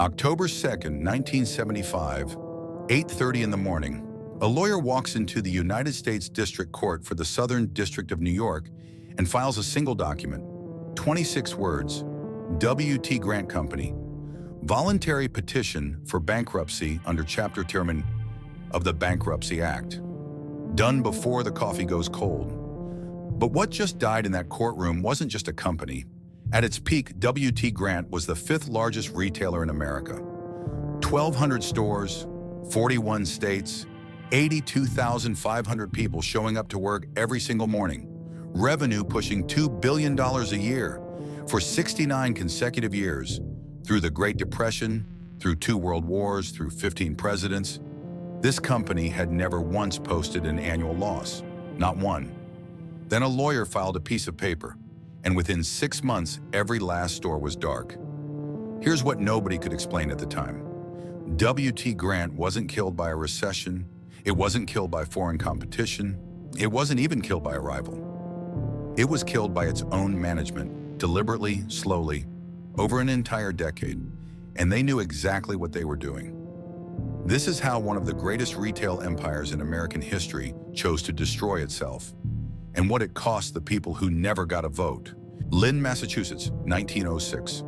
October 2nd, 1975, 8:30 in the morning, a lawyer walks into the United States District Court for the Southern District of New York and files a single document, 26 words, W.T. Grant Company, voluntary petition for bankruptcy under Chapter 10 of the Bankruptcy Act. Done before the coffee goes cold. But what just died in that courtroom wasn't just a company. At its peak, W.T. Grant was the fifth largest retailer in America. 1,200 stores, 41 states, 82,500 people showing up to work every single morning. Revenue pushing $2 billion a year for 69 consecutive years. Through the Great Depression, through 2 world wars, through 15 presidents, this company had never once posted an annual loss. Not one. Then a lawyer filed a piece of paper, and within 6 months, every last store was dark. Here's what nobody could explain at the time. W.T. Grant wasn't killed by a recession. It wasn't killed by foreign competition. It wasn't even killed by a rival. It was killed by its own management, deliberately, slowly, over an entire decade, and they knew exactly what they were doing. This is how one of the greatest retail empires in American history chose to destroy itself, and what it cost the people who never got a vote. Lynn, Massachusetts, 1906.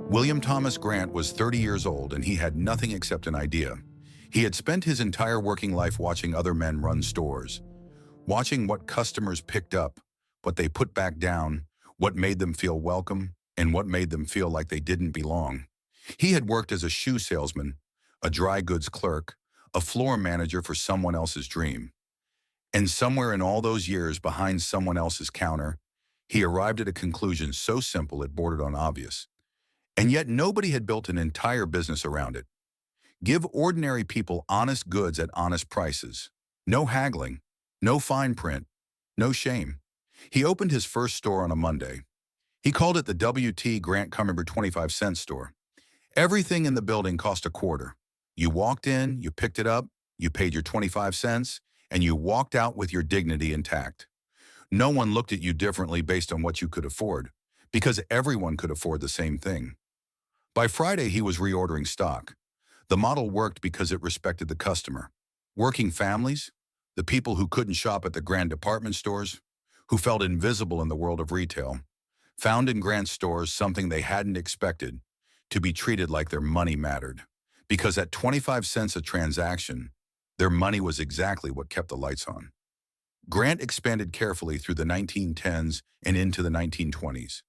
William Thomas Grant was 30 years old, and he had nothing except an idea. He had spent his entire working life watching other men run stores, watching what customers picked up, what they put back down, what made them feel welcome, and what made them feel like they didn't belong. He had worked as a shoe salesman, a dry goods clerk, a floor manager for someone else's dream. And somewhere in all those years behind someone else's counter, he arrived at a conclusion so simple it bordered on obvious. And yet nobody had built an entire business around it. Give ordinary people honest goods at honest prices. No haggling, no fine print, no shame. He opened his first store on a Monday. He called it the W.T. Grant Company 25-cent store. Everything in the building cost a quarter. You walked in, you picked it up, you paid your 25 cents, and you walked out with your dignity intact. No one looked at you differently based on what you could afford, because everyone could afford the same thing. By Friday, he was reordering stock. The model worked because it respected the customer. Working families, the people who couldn't shop at the grand department stores, who felt invisible in the world of retail, found in Grant stores something they hadn't expected, to be treated like their money mattered. Because at 25 cents a transaction, their money was exactly what kept the lights on. Grant expanded carefully through the 1910s and into the 1920s.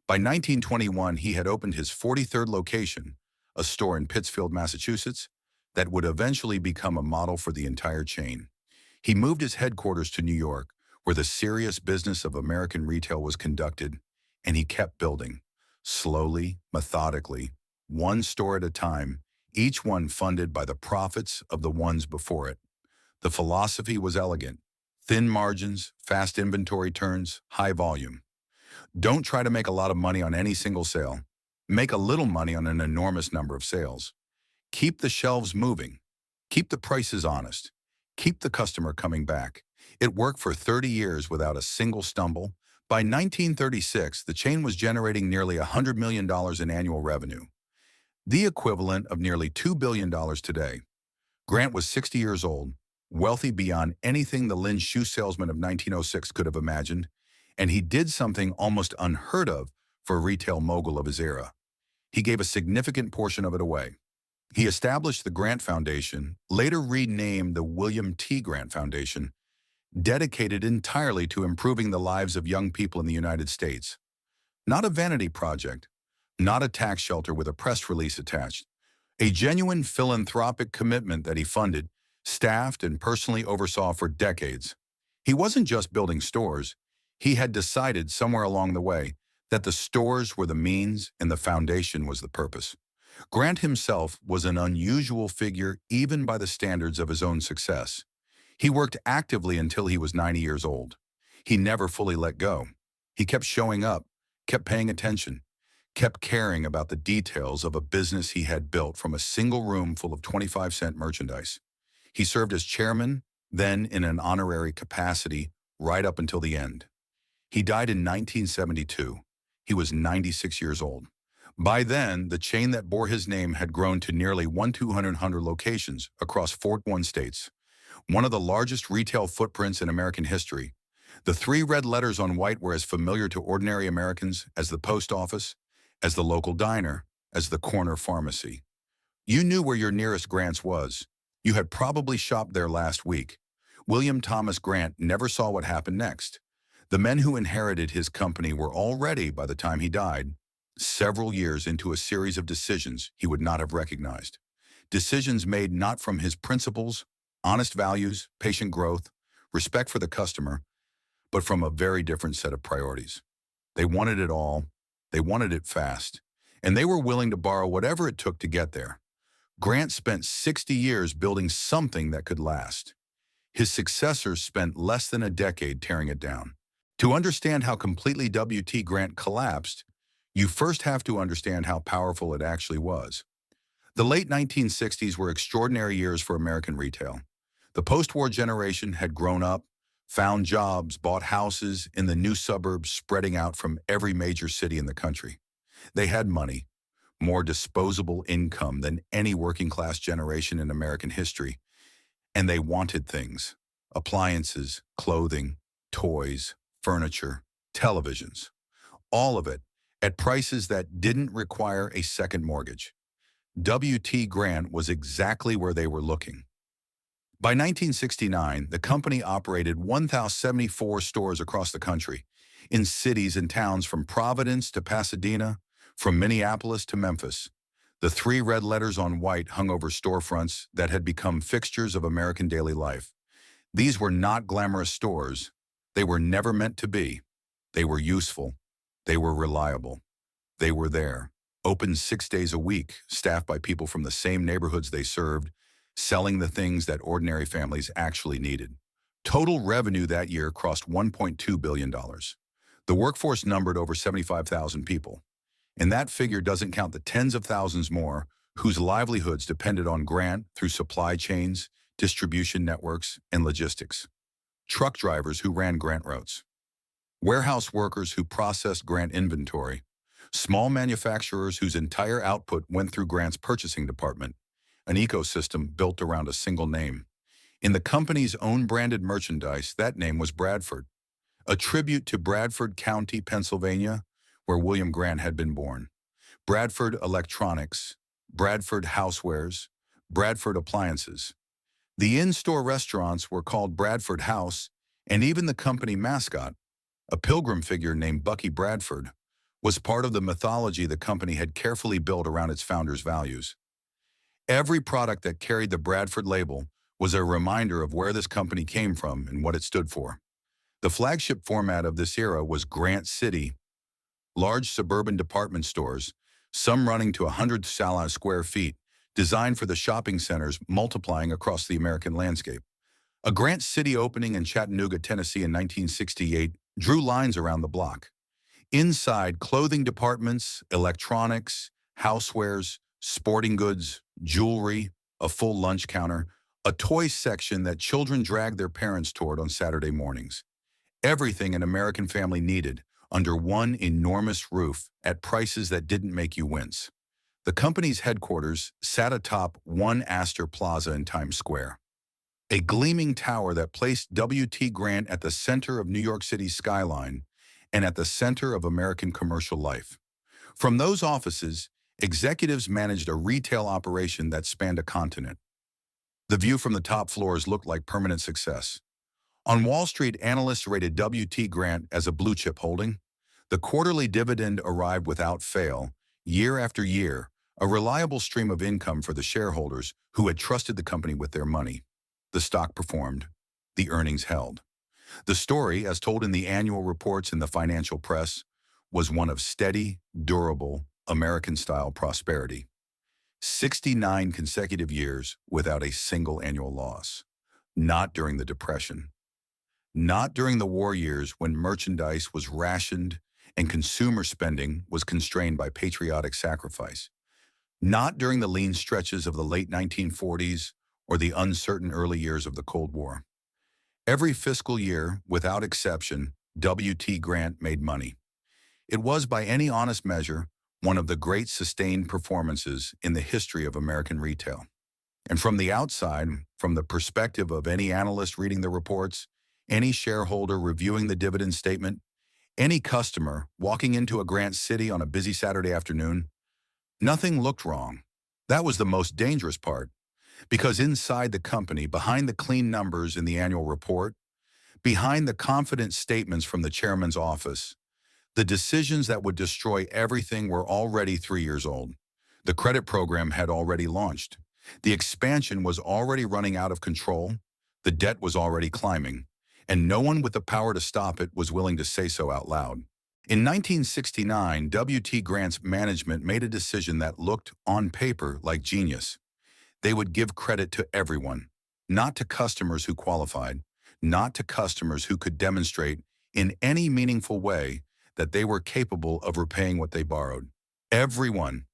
By 1921, he had opened his 43rd location, a store in Pittsfield, Massachusetts, that would eventually become a model for the entire chain. He moved his headquarters to New York, where the serious business of American retail was conducted, and he kept building, slowly, methodically, one store at a time, each one funded by the profits of the ones before it. The philosophy was elegant: thin margins, fast inventory turns, high volume. Don't try to make a lot of money on any single sale. Make a little money on an enormous number of sales. Keep the shelves moving. Keep the prices honest. Keep the customer coming back. It worked for 30 years without a single stumble. By 1936, the chain was generating nearly $100 million in annual revenue, the equivalent of nearly $2 billion today. Grant was 60 years old, wealthy beyond anything the Lynn shoe salesman of 1906 could have imagined, and he did something almost unheard of for a retail mogul of his era. He gave a significant portion of it away. He established the Grant Foundation, later renamed the William T. Grant Foundation, dedicated entirely to improving the lives of young people in the United States. Not a vanity project, not a tax shelter with a press release attached. A genuine philanthropic commitment that he funded, staffed, and personally oversaw for decades. He wasn't just building stores. He had decided somewhere along the way that the stores were the means and the foundation was the purpose. Grant himself was an unusual figure even by the standards of his own success. He worked actively until he was 90 years old. He never fully let go. He kept showing up, kept paying attention, kept caring about the details of a business he had built from a single room full of 25-cent merchandise. He served as chairman, then in an honorary capacity, right up until the end. He died in 1972. He was 96 years old. By then, the chain that bore his name had grown to nearly 1,200 locations across 41 states, one of the largest retail footprints in American history. The three red letters on white were as familiar to ordinary Americans as the post office, as the local diner, as the corner pharmacy. You knew where your nearest Grant's was. You had probably shopped there last week. William Thomas Grant never saw what happened next. The men who inherited his company were already, by the time he died, several years into a series of decisions he would not have recognized. Decisions made not from his principles, honest values, patient growth, respect for the customer, but from a very different set of priorities. They wanted it all, they wanted it fast, and they were willing to borrow whatever it took to get there. Grant spent 60 years building something that could last. His successors spent less than a decade tearing it down. To understand how completely W.T. Grant collapsed, you first have to understand how powerful it actually was. The late 1960s were extraordinary years for American retail. The post-war generation had grown up, found jobs, bought houses in the new suburbs spreading out from every major city in the country. They had money, more disposable income than any working-class generation in American history, and they wanted things: appliances, clothing, toys, furniture, televisions, all of it at prices that didn't require a second mortgage. W.T. Grant was exactly where they were looking. By 1969, the company operated 1,074 stores across the country, in cities and towns from Providence to Pasadena, from Minneapolis to Memphis. The three red letters on white hung over storefronts that had become fixtures of American daily life. These were not glamorous stores. They were never meant to be. They were useful. They were reliable. They were there, open 6 days a week, staffed by people from the same neighborhoods they served, selling the things that ordinary families actually needed. Total revenue that year crossed $1.2 billion. The workforce numbered over 75,000 people. And that figure doesn't count the tens of thousands more whose livelihoods depended on Grant through supply chains, distribution networks, and logistics. Truck drivers who ran Grant routes, warehouse workers who processed Grant inventory, small manufacturers whose entire output went through Grant's purchasing department, an ecosystem built around a single name. In the company's own branded merchandise, that name was Bradford, a tribute to Bradford County, Pennsylvania, where William Grant had been born. Bradford Electronics, Bradford Housewares, Bradford Appliances. The in-store restaurants were called Bradford House, and even the company mascot, a pilgrim figure named Bucky Bradford, was part of the mythology the company had carefully built around its founders' values. Every product that carried the Bradford label was a reminder of where this company came from and what it stood for. The flagship format of this era was Grant City, large suburban department stores, some running to 100 square feet, designed for the shopping centers multiplying across the American landscape. A Grant City opening in Chattanooga, Tennessee in 1968 drew lines around the block. Inside, clothing departments, electronics, housewares, sporting goods, jewelry, a full lunch counter, a toy section that children dragged their parents toward on Saturday mornings. Everything an American family needed under one enormous roof at prices that didn't make you wince. The company's headquarters sat atop One Astor Plaza in Times Square, a gleaming tower that placed W.T. Grant at the center of New York City's skyline and at the center of American commercial life. From those offices, executives managed a retail operation that spanned a continent. The view from the top floors looked like permanent success. On Wall Street, analysts rated W.T. Grant as a blue-chip holding. The quarterly dividend arrived without fail, year after year, a reliable stream of income for the shareholders who had trusted the company with their money. The stock performed. The earnings held. The story, as told in the annual reports in the financial press, was one of steady, durable, American-style prosperity. 69 consecutive years without a single annual loss. Not during the Depression. Not during the war years when merchandise was rationed and consumer spending was constrained by patriotic sacrifice. Not during the lean stretches of the late 1940s or the uncertain early years of the Cold War. Every fiscal year, without exception, W.T. Grant made money. It was, by any honest measure, one of the great sustained performances in the history of American retail. And from the outside, from the perspective of any analyst reading the reports, any shareholder reviewing the dividend statement, any customer walking into a Grant City on a busy Saturday afternoon, nothing looked wrong. That was the most dangerous part, because inside the company, behind the clean numbers in the annual report, behind the confident statements from the chairman's office, the decisions that would destroy everything were already 3 years old. The credit program had already launched. The expansion was already running out of control. The debt was already climbing, and no one with the power to stop it was willing to say so out loud. In 1969, W.T. Grant's management made a decision that looked, on paper, like genius. They would give credit to everyone, not to customers who qualified, not to customers who could demonstrate in any meaningful way that they were capable of repaying what they borrowed. Everyone,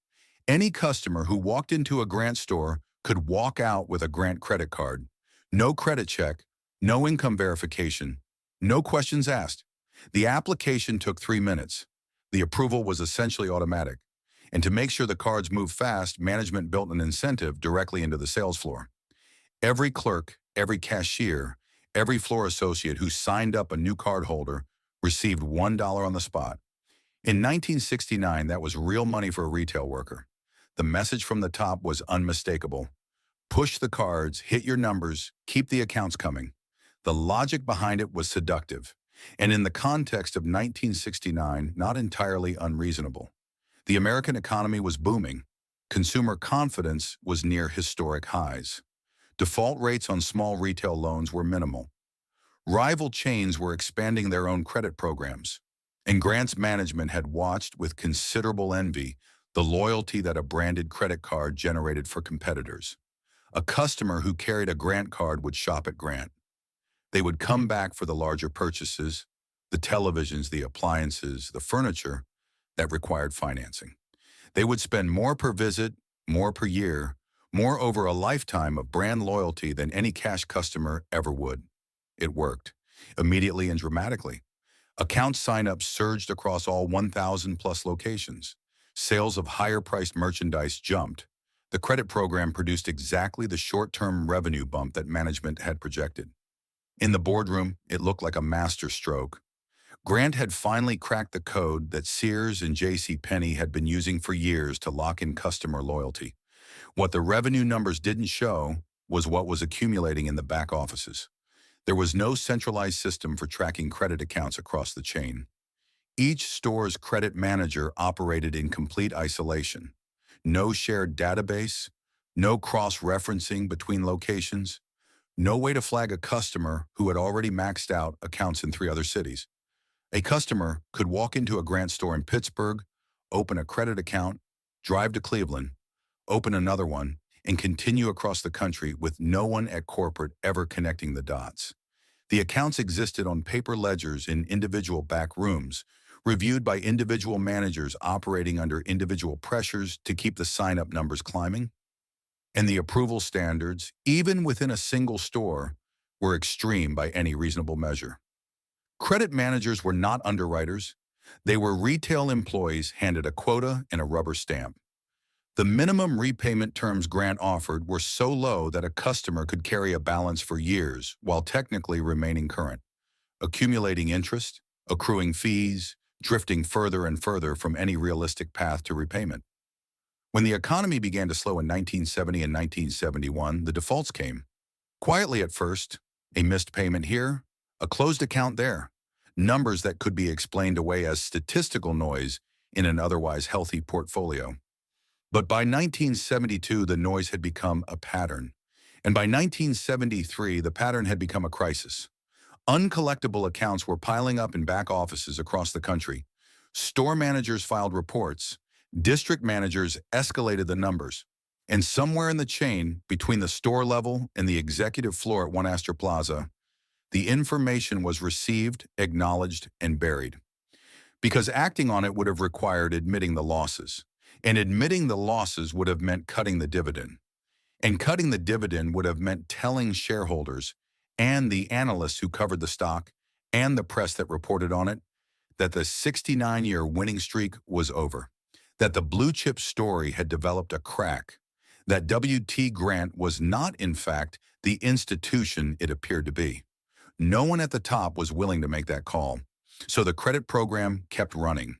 any customer who walked into a Grant store could walk out with a Grant credit card. No credit check, no income verification, no questions asked. The application took 3 minutes. The approval was essentially automatic. And to make sure the cards moved fast, management built an incentive directly into the sales floor. Every clerk, every cashier, every floor associate who signed up a new cardholder received $1 on the spot. In 1969, that was real money for a retail worker. The message from the top was unmistakable. Push the cards, hit your numbers, keep the accounts coming. The logic behind it was seductive, and in the context of 1969, not entirely unreasonable. The American economy was booming. Consumer confidence was near historic highs. Default rates on small retail loans were minimal. Rival chains were expanding their own credit programs, and Grant's management had watched with considerable envy the loyalty that a branded credit card generated for competitors. A customer who carried a Grant card would shop at Grant. They would come back for the larger purchases, the televisions, the appliances, the furniture that required financing. They would spend more per visit, more per year, more over a lifetime of brand loyalty than any cash customer ever would. It worked, immediately and dramatically. Account sign-ups surged across all 1,000 plus locations. Sales of higher-priced merchandise jumped. The credit program produced exactly the short-term revenue bump that management had projected. In the boardroom, it looked like a masterstroke. Grant had finally cracked the code that Sears and J.C. Penney had been using for years to lock in customer loyalty. What the revenue numbers didn't show was what was accumulating in the back offices. There was no centralized system for tracking credit accounts across the chain. Each store's credit manager operated in complete isolation. No shared database, no cross-referencing between locations, no way to flag a customer who had already maxed out accounts in 3 other cities. A customer could walk into a Grant store in Pittsburgh, open a credit account, drive to Cleveland, open another one, and continue across the country with no one at corporate ever connecting the dots. The accounts existed on paper ledgers in individual back rooms, reviewed by individual managers operating under individual pressures to keep the sign-up numbers climbing. And the approval standards, even within a single store, were extreme by any reasonable measure. Credit managers were not underwriters. They were retail employees handed a quota and a rubber stamp. The minimum repayment terms Grant offered were so low that a customer could carry a balance for years while technically remaining current, accumulating interest, accruing fees, drifting further and further from any realistic path to repayment. When the economy began to slow in 1970 and 1971, the defaults came. Quietly at first, a missed payment here, a closed account there, numbers that could be explained away as statistical noise in an otherwise healthy portfolio. But by 1972, the noise had become a pattern. And by 1973, the pattern had become a crisis. Uncollectible accounts were piling up in back offices across the country. Store managers filed reports. District managers escalated the numbers. And somewhere in the chain, between the store level and the executive floor at One Astor Plaza, the information was received, acknowledged, and buried. Because acting on it would have required admitting the losses. And admitting the losses would have meant cutting the dividend. And cutting the dividend would have meant telling shareholders and the analysts who covered the stock and the press that reported on it that the 69-year winning streak was over, that the blue chip story had developed a crack, that W.T. Grant was not, in fact, the institution it appeared to be. No one at the top was willing to make that call, so the credit program kept running.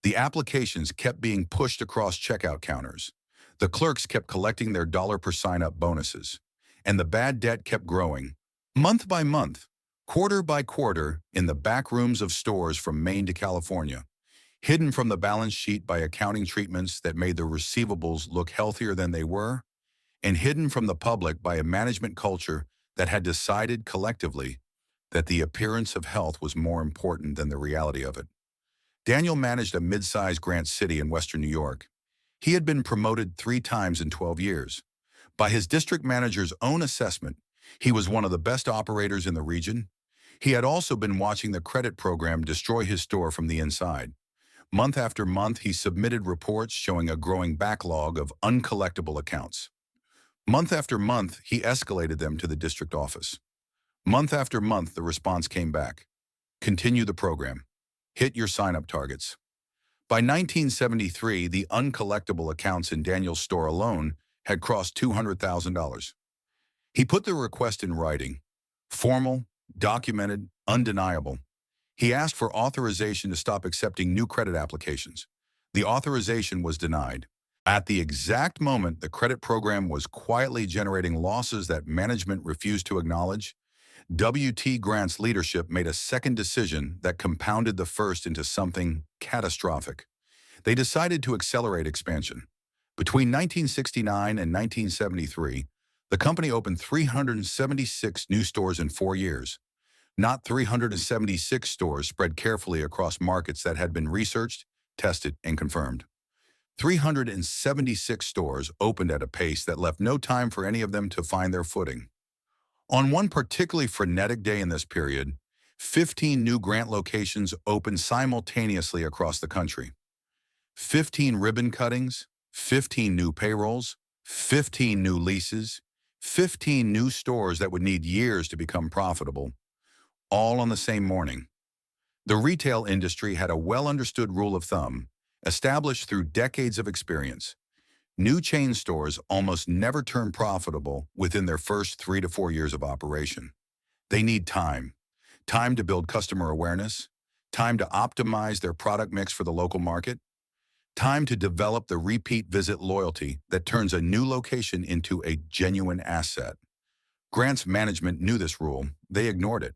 The applications kept being pushed across checkout counters. The clerks kept collecting their dollar per sign-up bonuses, and the bad debt kept growing, month by month, quarter by quarter, in the back rooms of stores from Maine to California, hidden from the balance sheet by accounting treatments that made the receivables look healthier than they were, and hidden from the public by a management culture that had decided collectively that the appearance of health was more important than the reality of it. Daniel managed a mid-sized Grant City in western New York. He had been promoted 3 times in 12 years. By his district manager's own assessment, he was one of the best operators in the region. He had also been watching the credit program destroy his store from the inside. Month after month, he submitted reports showing a growing backlog of uncollectible accounts. Month after month, he escalated them to the district office. Month after month, the response came back. Continue the program. Hit your sign-up targets. By 1973, the uncollectible accounts in Daniel's store alone had crossed $200,000. He put the request in writing, formal, documented, undeniable. He asked for authorization to stop accepting new credit applications. The authorization was denied. At the exact moment the credit program was quietly generating losses that management refused to acknowledge, W.T. Grant's leadership made a second decision that compounded the first into something catastrophic. They decided to accelerate expansion. Between 1969 and 1973, the company opened 376 new stores in 4 years. Not 376 stores spread carefully across markets that had been researched, tested, and confirmed. 376 stores opened at a pace that left no time for any of them to find their footing. On one particularly frenetic day in this period, 15 new Grant locations opened simultaneously across the country. 15 ribbon cuttings, 15 new payrolls, 15 new leases, 15 new stores that would need years to become profitable, all on the same morning. The retail industry had a well-understood rule of thumb, established through decades of experience. New chain stores almost never turn profitable within their first 3 to 4 years of operation. They need time. Time to build customer awareness, time to optimize their product mix for the local market, time to develop the repeat visit loyalty that turns a new location into a genuine asset. Grant's management knew this rule. They ignored it.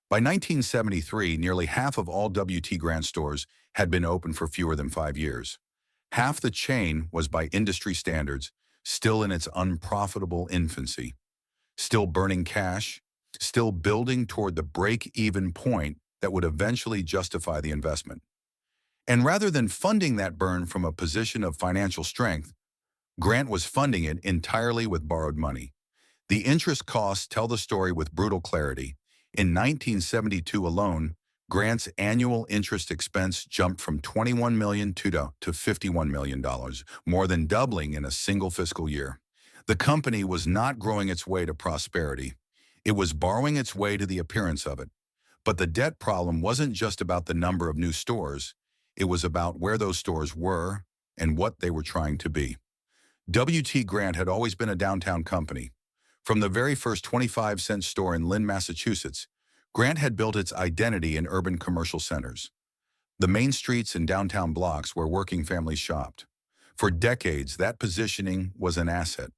By 1973, nearly half of all W.T. Grant stores had been open for fewer than 5 years. Half the chain was, by industry standards, still in its unprofitable infancy, still burning cash, still building toward the break-even point that would eventually justify the investment. And rather than funding that burn from a position of financial strength, Grant was funding it entirely with borrowed money. The interest costs tell the story with brutal clarity. In 1972 alone, Grant's annual interest expense jumped from $21 million to $51 million, more than doubling in a single fiscal year. The company was not growing its way to prosperity. It was borrowing its way to the appearance of it. But the debt problem wasn't just about the number of new stores. It was about where those stores were and what they were trying to be. W.T. Grant had always been a downtown company. From the very first 25-cent store in Lynn, Massachusetts, Grant had built its identity in urban commercial centers, the main streets and downtown blocks where working families shopped. For decades, that positioning was an asset.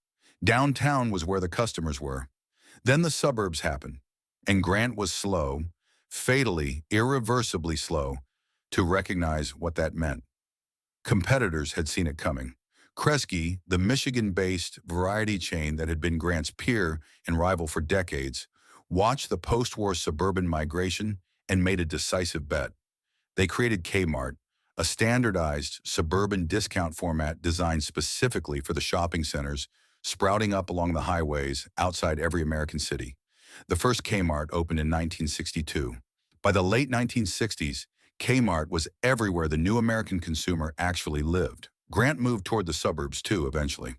Downtown was where the customers were. Then the suburbs happened, and Grant was slow, fatally, irreversibly slow, to recognize what that meant. Competitors had seen it coming. Kresge, the Michigan-based variety chain that had been Grant's peer and rival for decades, watched the post-war suburban migration and made a decisive bet. They created Kmart, a standardized suburban discount format designed specifically for the shopping centers sprouting up along the highways outside every American city. The first Kmart opened in 1962. By the late 1960s, Kmart was everywhere the new American consumer actually lived. Grant moved toward the suburbs too, eventually.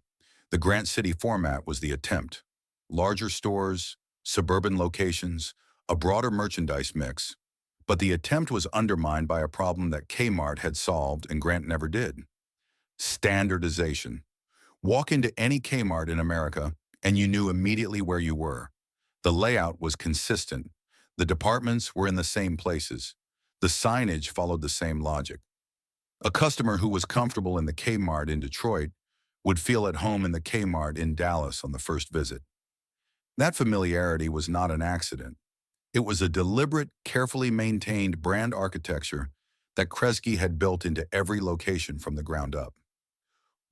The Grant City format was the attempt. Larger stores, suburban locations, a broader merchandise mix. But the attempt was undermined by a problem that Kmart had solved and Grant never did. Standardization. Walk into any Kmart in America and you knew immediately where you were. The layout was consistent. The departments were in the same places. The signage followed the same logic. A customer who was comfortable in the Kmart in Detroit would feel at home in the Kmart in Dallas on the first visit. That familiarity was not an accident. It was a deliberate, carefully maintained brand architecture that Kresge had built into every location from the ground up.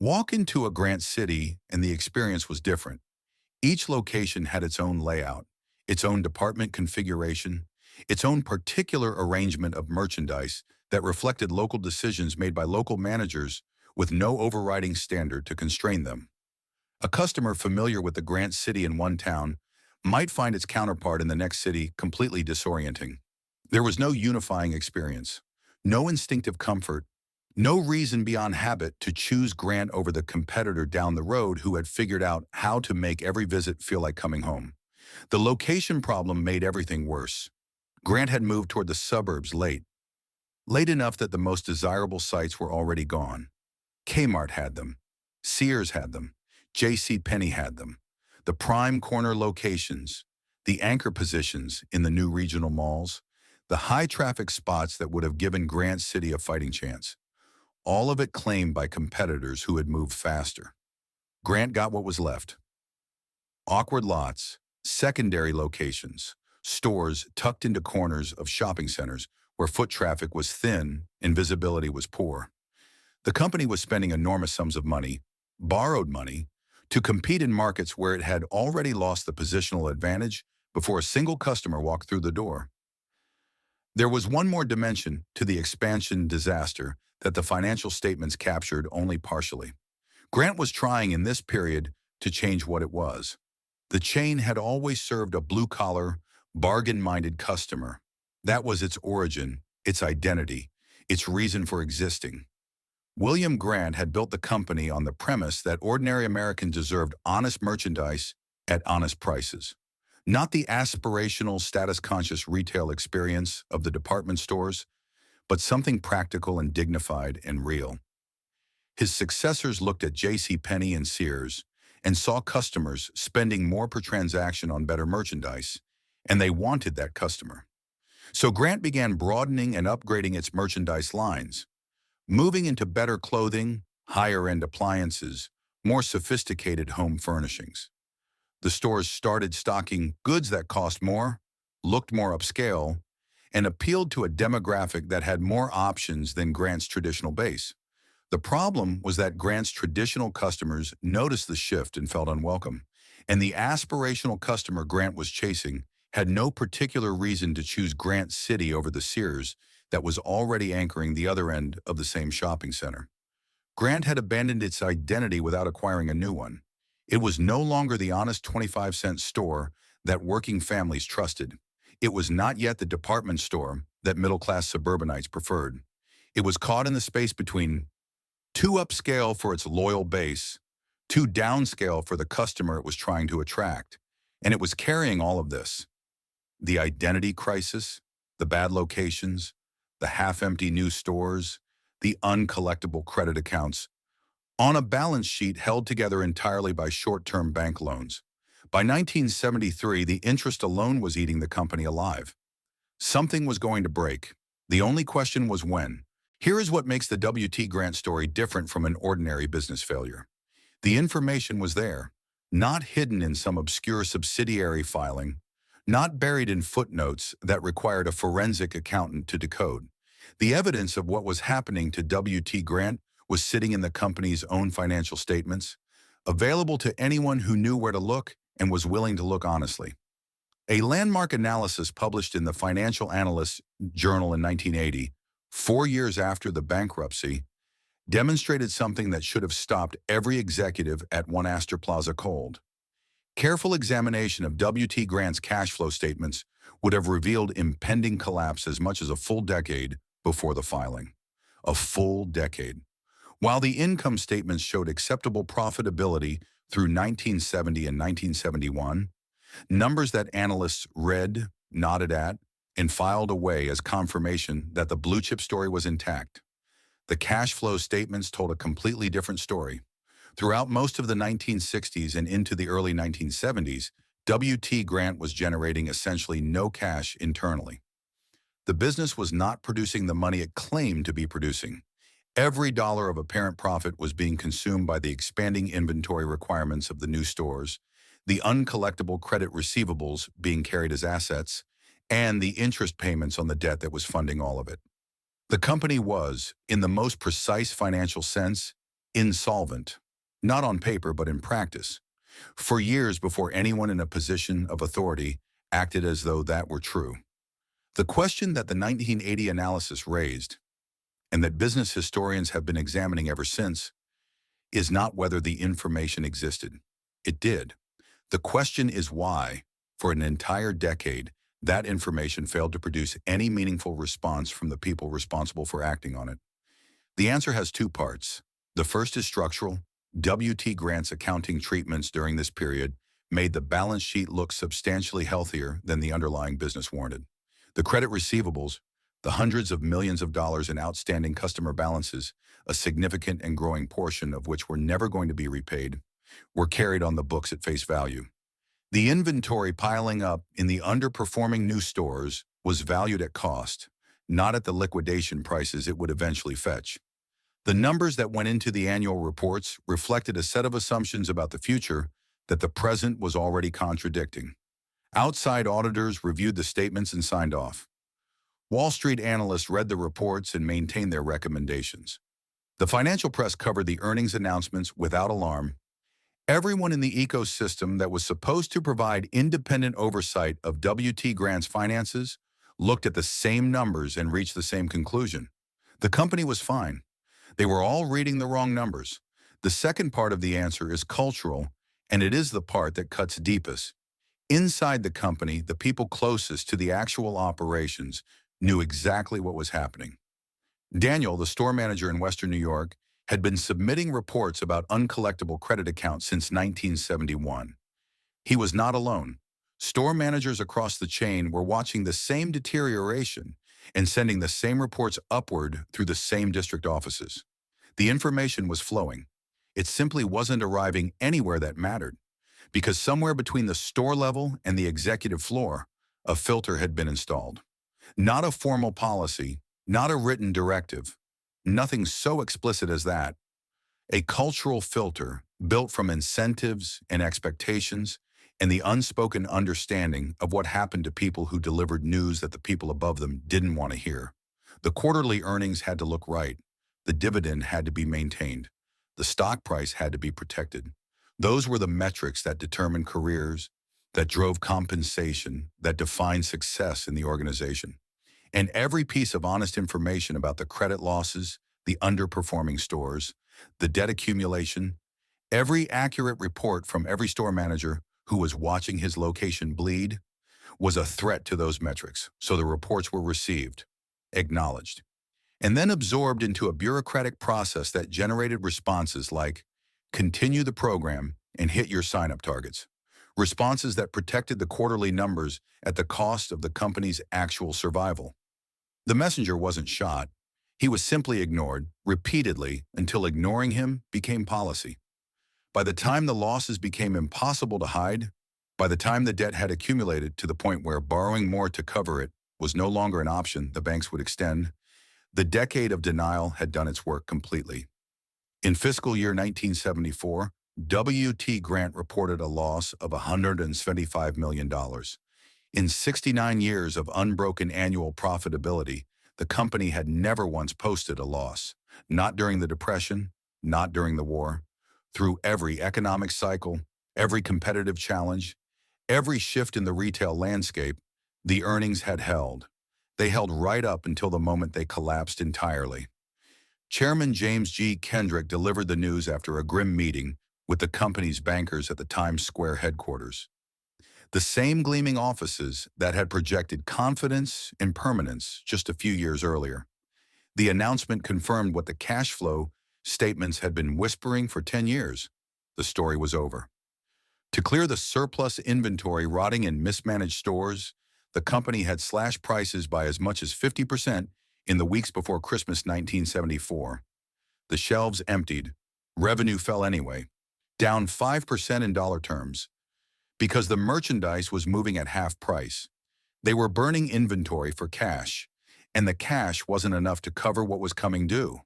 Walk into a Grant City and the experience was different. Each location had its own layout, its own department configuration, its own particular arrangement of merchandise that reflected local decisions made by local managers with no overriding standard to constrain them. A customer familiar with the Grant City in one town might find its counterpart in the next city completely disorienting. There was no unifying experience, no instinctive comfort, no reason beyond habit to choose Grant over the competitor down the road who had figured out how to make every visit feel like coming home. The location problem made everything worse. Grant had moved toward the suburbs late enough that the most desirable sites were already gone. Kmart had them. Sears had them. JCPenney had them. The prime corner locations, the anchor positions in the new regional malls, the high-traffic spots that would have given Grant City a fighting chance. All of it claimed by competitors who had moved faster. Grant got what was left. Awkward lots, secondary locations, stores tucked into corners of shopping centers where foot traffic was thin and visibility was poor. The company was spending enormous sums of money, borrowed money, to compete in markets where it had already lost the positional advantage before a single customer walked through the door. There was one more dimension to the expansion disaster that the financial statements captured only partially. Grant was trying in this period to change what it was. The chain had always served a blue-collar, bargain-minded customer. That was its origin, its identity, its reason for existing. William Grant had built the company on the premise that ordinary Americans deserved honest merchandise at honest prices, not the aspirational, status-conscious retail experience of the department stores, but something practical and dignified and real. His successors looked at JCPenney and Sears and saw customers spending more per transaction on better merchandise, and they wanted that customer. So Grant began broadening and upgrading its merchandise lines, moving into better clothing, higher-end appliances, more sophisticated home furnishings. The stores started stocking goods that cost more, looked more upscale, and appealed to a demographic that had more options than Grant's traditional base. The problem was that Grant's traditional customers noticed the shift and felt unwelcome, and the aspirational customer Grant was chasing had no particular reason to choose Grant City over the Sears that was already anchoring the other end of the same shopping center. Grant had abandoned its identity without acquiring a new one. It was no longer the honest 25-cent store that working families trusted. It was not yet the department store that middle-class suburbanites preferred. It was caught in the space between too upscale for its loyal base, too downscale for the customer it was trying to attract. And it was carrying all of this. The identity crisis, the bad locations, the half-empty new stores, the uncollectible credit accounts, on a balance sheet held together entirely by short-term bank loans. By 1973, the interest alone was eating the company alive. Something was going to break. The only question was when. Here is what makes the W.T. Grant story different from an ordinary business failure. The information was there, not hidden in some obscure subsidiary filing, not buried in footnotes that required a forensic accountant to decode. The evidence of what was happening to W.T. Grant was sitting in the company's own financial statements, available to anyone who knew where to look and was willing to look honestly. A landmark analysis published in the Financial Analyst Journal in 1980, 4 years after the bankruptcy, demonstrated something that should have stopped every executive at One Astor Plaza cold. Careful examination of W.T. Grant's cash flow statements would have revealed impending collapse as much as a full decade before the filing. A full decade. While the income statements showed acceptable profitability through 1970 and 1971, numbers that analysts read, nodded at, and filed away as confirmation that the blue chip story was intact. The cash flow statements told a completely different story. Throughout most of the 1960s and into the early 1970s, W.T. Grant was generating essentially no cash internally. The business was not producing the money it claimed to be producing. Every dollar of apparent profit was being consumed by the expanding inventory requirements of the new stores, the uncollectible credit receivables being carried as assets, and the interest payments on the debt that was funding all of it. The company was, in the most precise financial sense, insolvent. Not on paper, but in practice. For years before anyone in a position of authority acted as though that were true. The question that the 1980 analysis raised, and that business historians have been examining ever since, is not whether the information existed. It did. The question is why, for an entire decade, that information failed to produce any meaningful response from the people responsible for acting on it. The answer has two parts. The first is structural. W.T. Grant's accounting treatments during this period made the balance sheet look substantially healthier than the underlying business warranted. The credit receivables, the hundreds of millions of dollars in outstanding customer balances, a significant and growing portion of which were never going to be repaid, were carried on the books at face value. The inventory piling up in the underperforming new stores was valued at cost, not at the liquidation prices it would eventually fetch. The numbers that went into the annual reports reflected a set of assumptions about the future that the present was already contradicting. Outside auditors reviewed the statements and signed off. Wall Street analysts read the reports and maintained their recommendations. The financial press covered the earnings announcements without alarm. Everyone in the ecosystem that was supposed to provide independent oversight of W.T. Grant's finances looked at the same numbers and reached the same conclusion. The company was fine. They were all reading the wrong numbers. The second part of the answer is cultural, and it is the part that cuts deepest. Inside the company, the people closest to the actual operations knew exactly what was happening. Daniel, the store manager in Western New York, had been submitting reports about uncollectible credit accounts since 1971. He was not alone. Store managers across the chain were watching the same deterioration and sending the same reports upward through the same district offices. The information was flowing. It simply wasn't arriving anywhere that mattered, because somewhere between the store level and the executive floor, a filter had been installed. Not a formal policy, not a written directive, nothing so explicit as that. A cultural filter built from incentives and expectations and the unspoken understanding of what happened to people who delivered news that the people above them didn't want to hear. The quarterly earnings had to look right. The dividend had to be maintained. The stock price had to be protected. Those were the metrics that determined careers, that drove compensation, that defined success in the organization. And every piece of honest information about the credit losses, the underperforming stores, the debt accumulation, every accurate report from every store manager who was watching his location bleed was a threat to those metrics. So the reports were received, acknowledged, and then absorbed into a bureaucratic process that generated responses like, continue the program and hit your sign-up targets. Responses that protected the quarterly numbers at the cost of the company's actual survival. The messenger wasn't shot. He was simply ignored, repeatedly, until ignoring him became policy. By the time the losses became impossible to hide, by the time the debt had accumulated to the point where borrowing more to cover it was no longer an option the banks would extend, the decade of denial had done its work completely. In fiscal year 1974, W.T. Grant reported a loss of $175 million. In 69 years of unbroken annual profitability, the company had never once posted a loss. Not during the Depression, not during the war. Through every economic cycle, every competitive challenge, every shift in the retail landscape, the earnings had held. They held right up until the moment they collapsed entirely. Chairman James G. Kendrick delivered the news after a grim meeting with the company's bankers at the Times Square headquarters. The same gleaming offices that had projected confidence and permanence just a few years earlier. The announcement confirmed what the cash flow statements had been whispering for 10 years. The story was over. To clear the surplus inventory rotting in mismanaged stores, The company had slashed prices by as much as 50% in the weeks before Christmas 1974. The shelves emptied. Revenue fell anyway, down 5% in dollar terms, because the merchandise was moving at half price. They were burning inventory for cash, and the cash wasn't enough to cover what was coming due.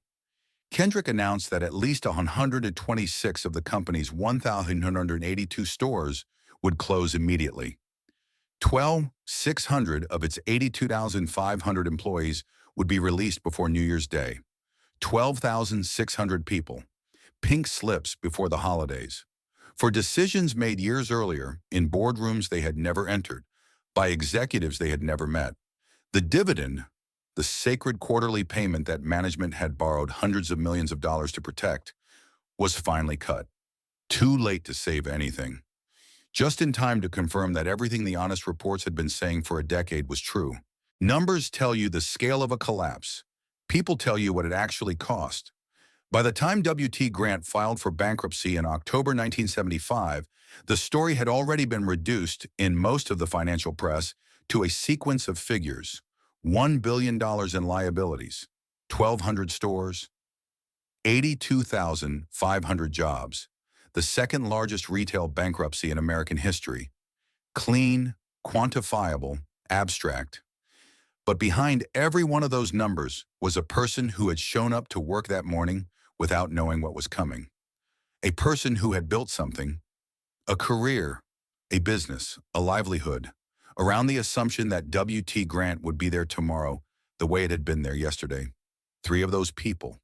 Kendrick announced that at least 126 of the company's 1,182 stores would close immediately. 1,600 of its 82,500 employees would be released before New Year's Day. 12,600 people. Pink slips before the holidays. For decisions made years earlier in boardrooms they had never entered, by executives they had never met. The dividend, the sacred quarterly payment that management had borrowed hundreds of millions of dollars to protect, was finally cut. Too late to save anything. Just in time to confirm that everything the honest reports had been saying for a decade was true. Numbers tell you the scale of a collapse. People tell you what it actually cost. By the time W.T. Grant filed for bankruptcy in October 1975, the story had already been reduced in most of the financial press to a sequence of figures. $1 billion in liabilities, 1,200 stores, 82,500 jobs, the second largest retail bankruptcy in American history. Clean, quantifiable, abstract. But behind every one of those numbers was a person who had shown up to work that morning without knowing what was coming. A person who had built something, a career, a business, a livelihood, around the assumption that W.T. Grant would be there tomorrow the way it had been there yesterday. 3 of those people.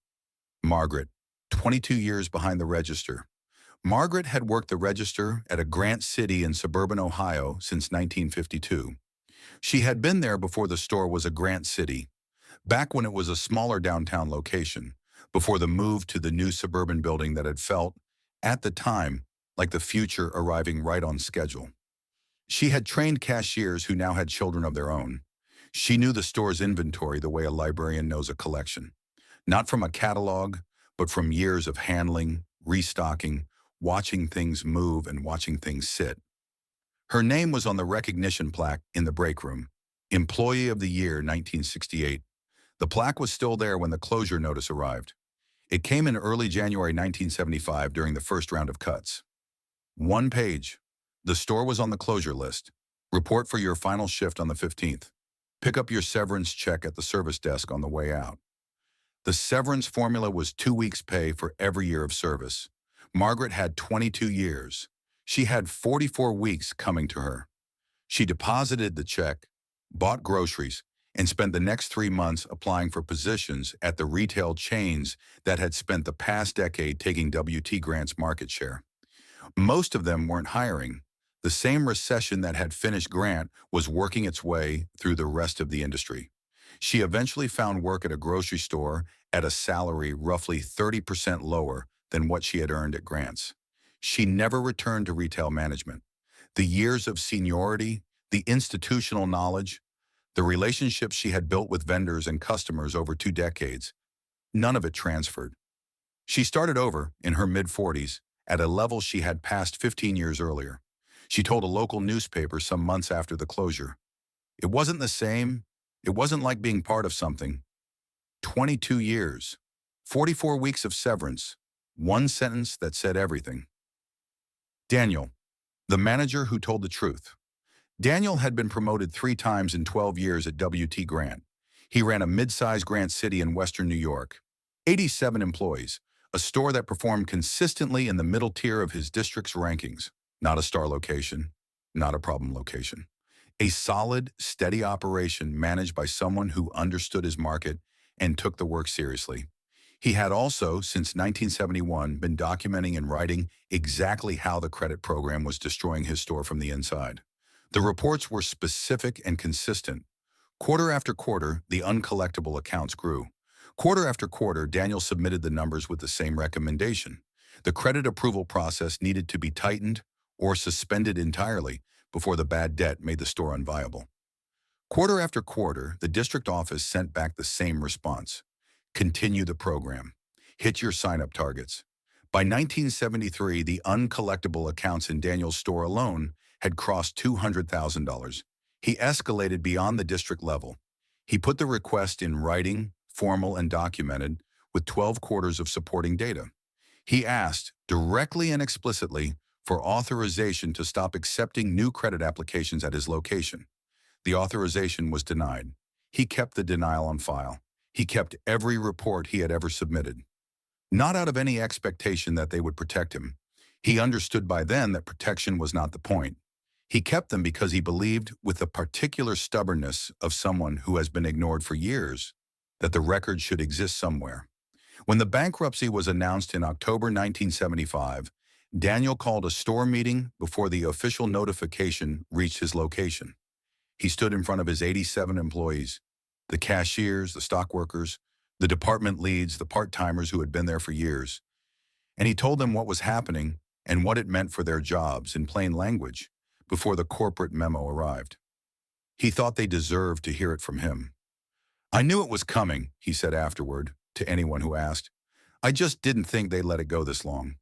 Margaret, 22 years behind the register. Margaret had worked the register at a Grant City in suburban Ohio since 1952. She had been there before the store was a Grant City, back when it was a smaller downtown location, before the move to the new suburban building that had felt, at the time, like the future arriving right on schedule. She had trained cashiers who now had children of their own. She knew the store's inventory the way a librarian knows a collection. Not from a catalog, but from years of handling, restocking, watching things move and watching things sit. Her name was on the recognition plaque in the break room. Employee of the Year, 1968. The plaque was still there when the closure notice arrived. It came in early January 1975 during the first round of cuts. 1 page. The store was on the closure list. Report for your final shift on the 15th. Pick up your severance check at the service desk on the way out. The severance formula was 2 weeks' pay for every year of service. Margaret had 22 years. She had 44 weeks coming to her. She deposited the check, bought groceries, and spent the next 3 months applying for positions at the retail chains that had spent the past decade taking W.T. Grant's market share. Most of them weren't hiring. The same recession that had finished Grant was working its way through the rest of the industry. She eventually found work at a grocery store at a salary roughly 30% lower than what she had earned at Grant's. She never returned to retail management. The years of seniority, the institutional knowledge, the relationships she had built with vendors and customers over 2 decades, none of it transferred. She started over in her mid-40s at a level she had passed 15 years earlier. She told a local newspaper some months after the closure. It wasn't the same. It wasn't like being part of something. 22 years, 44 weeks of severance, 1 sentence that said everything. Daniel, the manager who told the truth. Daniel had been promoted 3 times in 12 years at W.T. Grant. He ran a mid-sized Grant City in western New York. 87 employees, a store that performed consistently in the middle tier of his district's rankings. Not a star location, not a problem location. A solid, steady operation managed by someone who understood his market and took the work seriously. He had also, since 1971, been documenting and writing exactly how the credit program was destroying his store from the inside. The reports were specific and consistent. Quarter after quarter, the uncollectible accounts grew. Quarter after quarter, Daniel submitted the numbers with the same recommendation. The credit approval process needed to be tightened or suspended entirely before the bad debt made the store unviable. Quarter after quarter, the district office sent back the same response. Continue the program. Hit your sign-up targets. By 1973, the uncollectible accounts in Daniel's store alone had crossed $200,000. He escalated beyond the district level. He put the request in writing, formal and documented, with 12 quarters of supporting data. He asked, directly and explicitly, for authorization to stop accepting new credit applications at his location. The authorization was denied. He kept the denial on file. He kept every report he had ever submitted. Not out of any expectation that they would protect him. He understood by then that protection was not the point. He kept them because he believed, with the particular stubbornness of someone who has been ignored for years, that the record should exist somewhere. When the bankruptcy was announced in October 1975, Daniel called a store meeting before the official notification reached his location. He stood in front of his 87 employees, the cashiers, the stockworkers, the department leads, the part-timers who had been there for years, and he told them what was happening and what it meant for their jobs in plain language before the corporate memo arrived. He thought they deserved to hear it from him. "I knew it was coming," he said afterward to anyone who asked. "I just didn't think they'd let it go this long."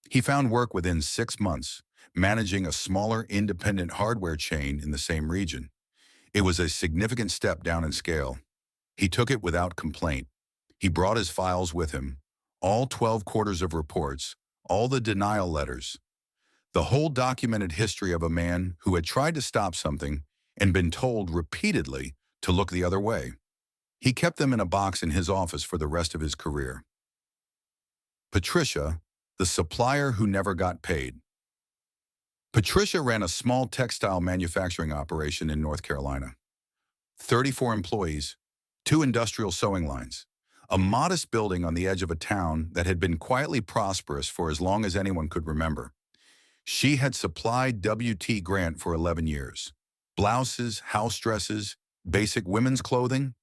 He found work within 6 months, managing a smaller independent hardware chain in the same region. It was a significant step down in scale. He took it without complaint. He brought his files with him, all 12 quarters of reports, all the denial letters, the whole documented history of a man who had tried to stop something and been told repeatedly to look the other way. He kept them in a box in his office for the rest of his career. Patricia, the supplier who never got paid. Patricia ran a small textile manufacturing operation in North Carolina. 34 employees, 2 industrial sewing lines, a modest building on the edge of a town that had been quietly prosperous for as long as anyone could remember. She had supplied W.T. Grant for 11 years. Blouses, house dresses, basic women's clothing,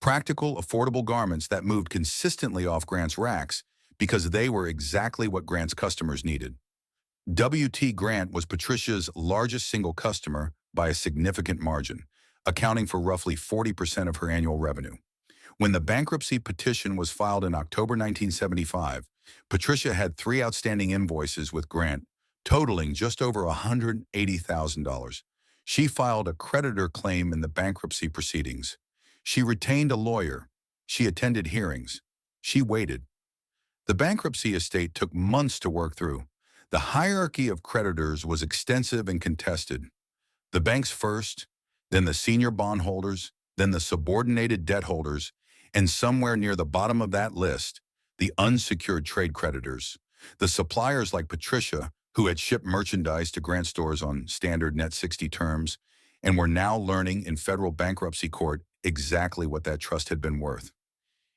practical, affordable garments that moved consistently off Grant's racks because they were exactly what Grant's customers needed. W.T. Grant was Patricia's largest single customer by a significant margin, accounting for roughly 40% of her annual revenue. When the bankruptcy petition was filed in October 1975, Patricia had 3 outstanding invoices with Grant, totaling just over $180,000. She filed a creditor claim in the bankruptcy proceedings. She retained a lawyer. She attended hearings. She waited. The bankruptcy estate took months to work through. The hierarchy of creditors was extensive and contested. The banks first, then the senior bondholders, then the subordinated debt holders, and somewhere near the bottom of that list, the unsecured trade creditors, the suppliers like Patricia, who had shipped merchandise to Grant stores on standard net 60 terms and were now learning in federal bankruptcy court exactly what that trust had been worth.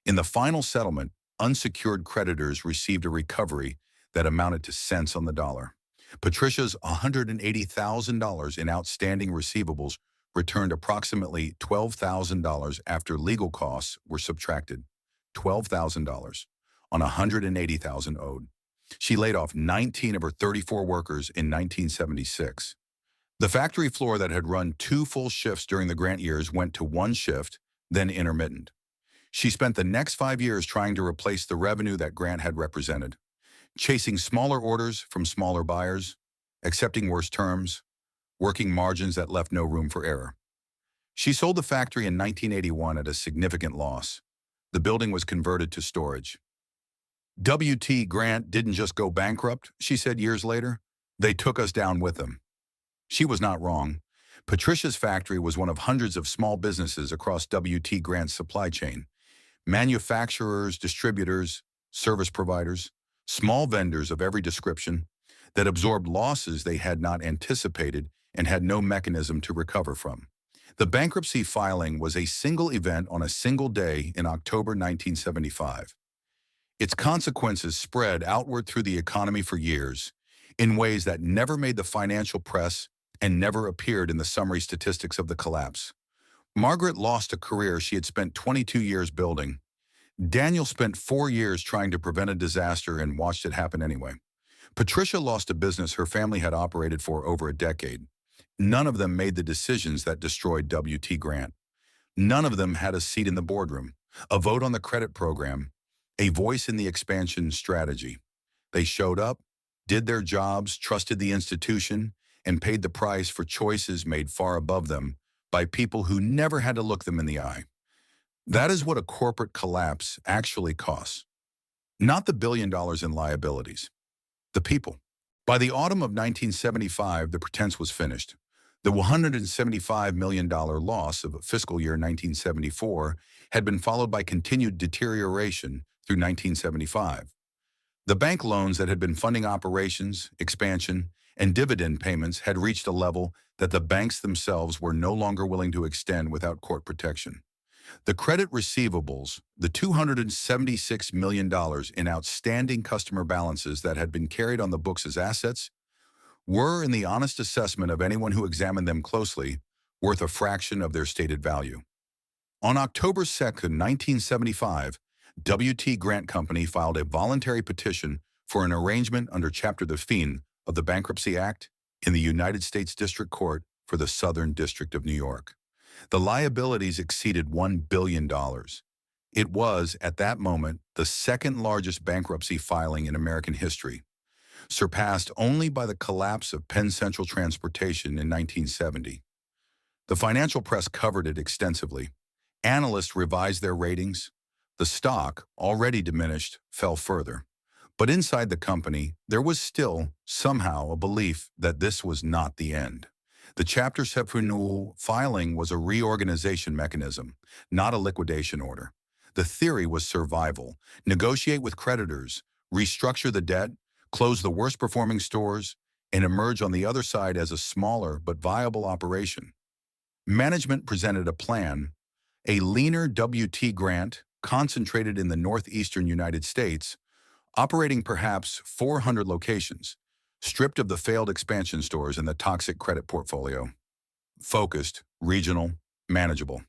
In the final settlement, unsecured creditors received a recovery that amounted to cents on the dollar. Patricia's $180,000 in outstanding receivables returned approximately $12,000 after legal costs were subtracted. $12,000 on $180,000 owed. She laid off 19 of her 34 workers in 1976. The factory floor that had run 2 full shifts during the Grant years went to 1 shift, then intermittent. She spent the next 5 years trying to replace the revenue that Grant had represented, chasing smaller orders from smaller buyers, accepting worse terms, working margins that left no room for error. She sold the factory in 1981 at a significant loss. The building was converted to storage. W.T. Grant didn't just go bankrupt, she said years later. They took us down with them. She was not wrong. Patricia's factory was one of hundreds of small businesses across W.T. Grant's supply chain. Manufacturers, distributors, service providers, small vendors of every description that absorbed losses they had not anticipated and had no mechanism to recover from. The bankruptcy filing was a single event on a single day in October 1975. Its consequences spread outward through the economy for years in ways that never made the financial press and never appeared in the summary statistics of the collapse. Margaret lost a career she had spent 22 years building. Daniel spent 4 years trying to prevent a disaster and watched it happen anyway. Patricia lost a business her family had operated for over a decade. None of them made the decisions that destroyed W.T. Grant. None of them had a seat in the boardroom, a vote on the credit program, a voice in the expansion strategy. They showed up, did their jobs, trusted the institution, and paid the price for choices made far above them by people who never had to look them in the eye. That is what a corporate collapse actually costs. Not the $1 billion in liabilities, the people. By the autumn of 1975, the pretense was finished. The $175 million loss of fiscal year 1974 had been followed by continued deterioration through 1975. The bank loans that had been funding operations, expansion, and dividend payments had reached a level that the banks themselves were no longer willing to extend without court protection. The credit receivables, the $276 million in outstanding customer balances that had been carried on the books as assets, were, in the honest assessment of anyone who examined them closely, worth a fraction of their stated value. On October 2, 1975, W.T. Grant Company filed a voluntary petition for an arrangement under Chapter 15 of the Bankruptcy Act in the United States District Court for the Southern District of New York. The liabilities exceeded $1 billion. It was, at that moment, the second largest bankruptcy filing in American history, surpassed only by the collapse of Penn Central Transportation in 1970. The financial press covered it extensively. Analysts revised their ratings. The stock, already diminished, fell further. But inside the company, there was still, somehow, a belief that this was not the end. The Chapter 15 filing was a reorganization mechanism, not a liquidation order. The theory was survival: negotiate with creditors, restructure the debt, close the worst-performing stores, and emerge on the other side as a smaller but viable operation. Management presented a plan: a leaner W.T. Grant, concentrated in the northeastern United States, operating perhaps 400 locations, stripped of the failed expansion stores and the toxic credit portfolio. Focused, regional, manageable.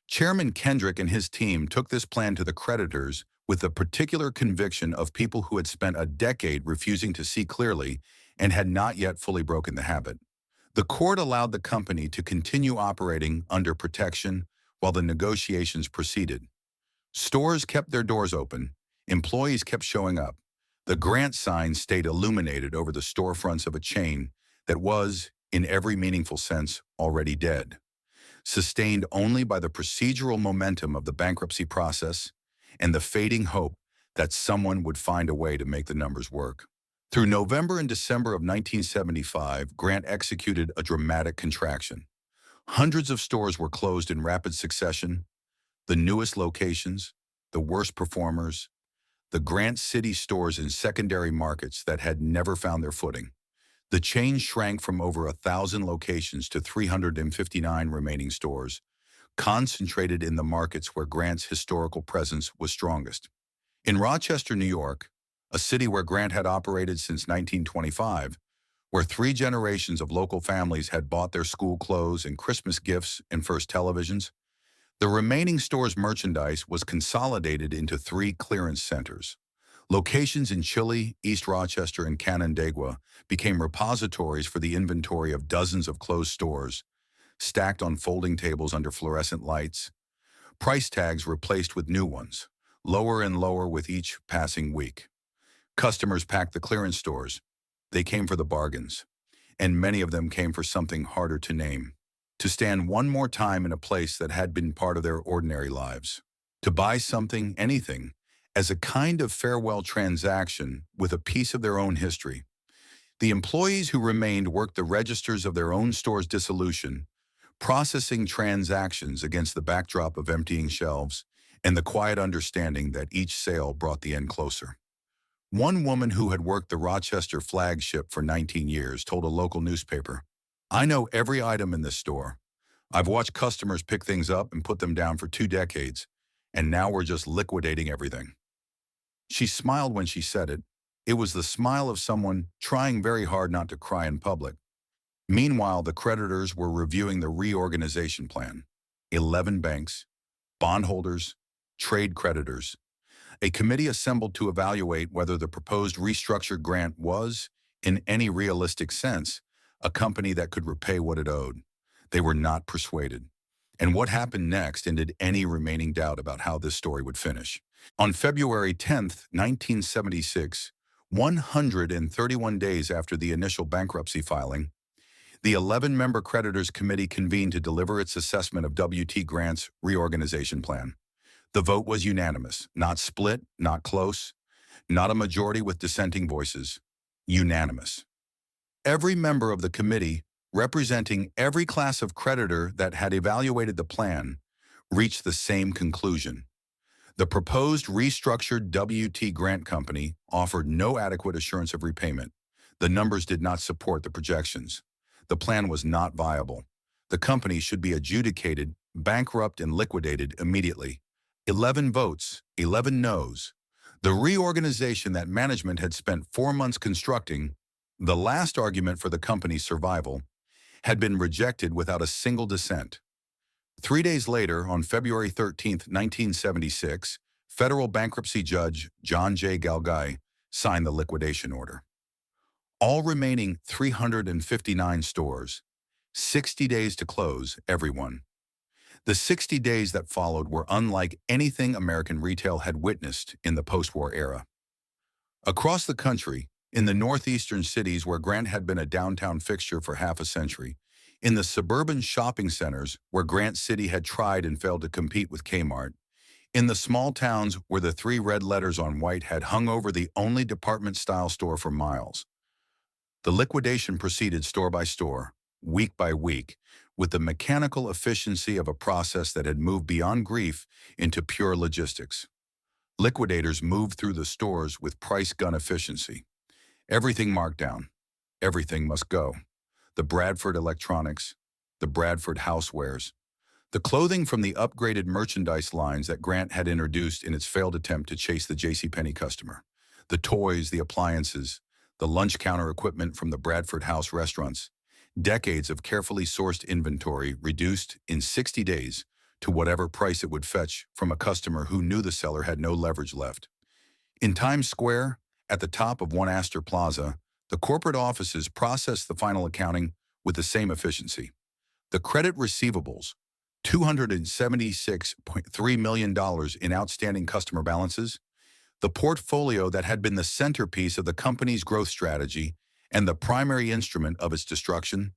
Chairman Kendrick and his team took this plan to the creditors with the particular conviction of people who had spent a decade refusing to see clearly and had not yet fully broken the habit. The court allowed the company to continue operating under protection while the negotiations proceeded. Stores kept their doors open. Employees kept showing up. The Grant sign stayed illuminated over the storefronts of a chain that was, in every meaningful sense, already dead, sustained only by the procedural momentum of the bankruptcy process and the fading hope that someone would find a way to make the numbers work. Through November and December of 1975, Grant executed a dramatic contraction. Hundreds of stores were closed in rapid succession. The newest locations, the worst performers, the Grant City stores in secondary markets that had never found their footing. The chain shrank from over 1,000 locations to 359 remaining stores, concentrated in the markets where Grant's historical presence was strongest. In Rochester, New York, a city where Grant had operated since 1925, where 3 generations of local families had bought their school clothes and Christmas gifts and first televisions, the remaining store's merchandise was consolidated into 3 clearance centers. Locations in Chile, East Rochester, and Canandaigua became repositories for the inventory of dozens of closed stores, stacked on folding tables under fluorescent lights. Price tags replaced with new ones, lower and lower with each passing week. Customers packed the clearance stores. They came for the bargains, and many of them came for something harder to name: to stand one more time in a place that had been part of their ordinary lives, to buy something, anything, as a kind of farewell transaction with a piece of their own history. The employees who remained worked the registers of their own store's dissolution, processing transactions against the backdrop of emptying shelves and the quiet understanding that each sale brought the end closer. One woman who had worked the Rochester flagship for 19 years told a local newspaper, "I know every item in this store. I've watched customers pick things up and put them down for 2 decades, and now we're just liquidating everything." She smiled when she said it. It was the smile of someone trying very hard not to cry in public. Meanwhile, the creditors were reviewing the reorganization plan. 11 banks, bondholders, trade creditors. A committee assembled to evaluate whether the proposed restructured Grant was, in any realistic sense, a company that could repay what it owed. They were not persuaded. And what happened next ended any remaining doubt about how this story would finish. On February 10, 1976, 131 days after the initial bankruptcy filing, The 11-member creditors committee convened to deliver its assessment of WT Grant's reorganization plan. The vote was unanimous, not split, not close, not a majority with dissenting voices. Unanimous. Every member of the committee, representing every class of creditor that had evaluated the plan, reached the same conclusion. The proposed restructured WT Grant Company offered no adequate assurance of repayment. The numbers did not support the projections. The plan was not viable. The company should be adjudicated, bankrupt, and liquidated immediately. 11 votes, 11 no's. The reorganization that management had spent 4 months constructing, the last argument for the company's survival, had been rejected without a single dissent. 3 days later, on February 13, 1976, federal bankruptcy judge John J. Galgai signed the liquidation order. All remaining 359 stores, 60 days to close, everyone. The 60 days that followed were unlike anything American retail had witnessed in the post-war era. Across the country, in the northeastern cities where Grant had been a downtown fixture for half a century, in the suburban shopping centers where Grant City had tried and failed to compete with Kmart, in the small towns where the 3 red letters on white had hung over the only department-style store for miles, the liquidation proceeded store by store, week by week, with the mechanical efficiency of a process that had moved beyond grief into pure logistics. Liquidators moved through the stores with price gun efficiency. Everything marked down. Everything must go. The Bradford electronics, the Bradford housewares, the clothing from the upgraded merchandise lines that Grant had introduced in its failed attempt to chase the JCPenney customer, the toys, the appliances, the lunch counter equipment from the Bradford House restaurants, decades of carefully sourced inventory reduced in 60 days to whatever price it would fetch from a customer who knew the seller had no leverage left. In Times Square, at the top of One Astor Plaza, the corporate offices processed the final accounting with the same efficiency. The credit receivables, $276.3 million in outstanding customer balances, the portfolio that had been the centerpiece of the company's growth strategy and the primary instrument of its destruction,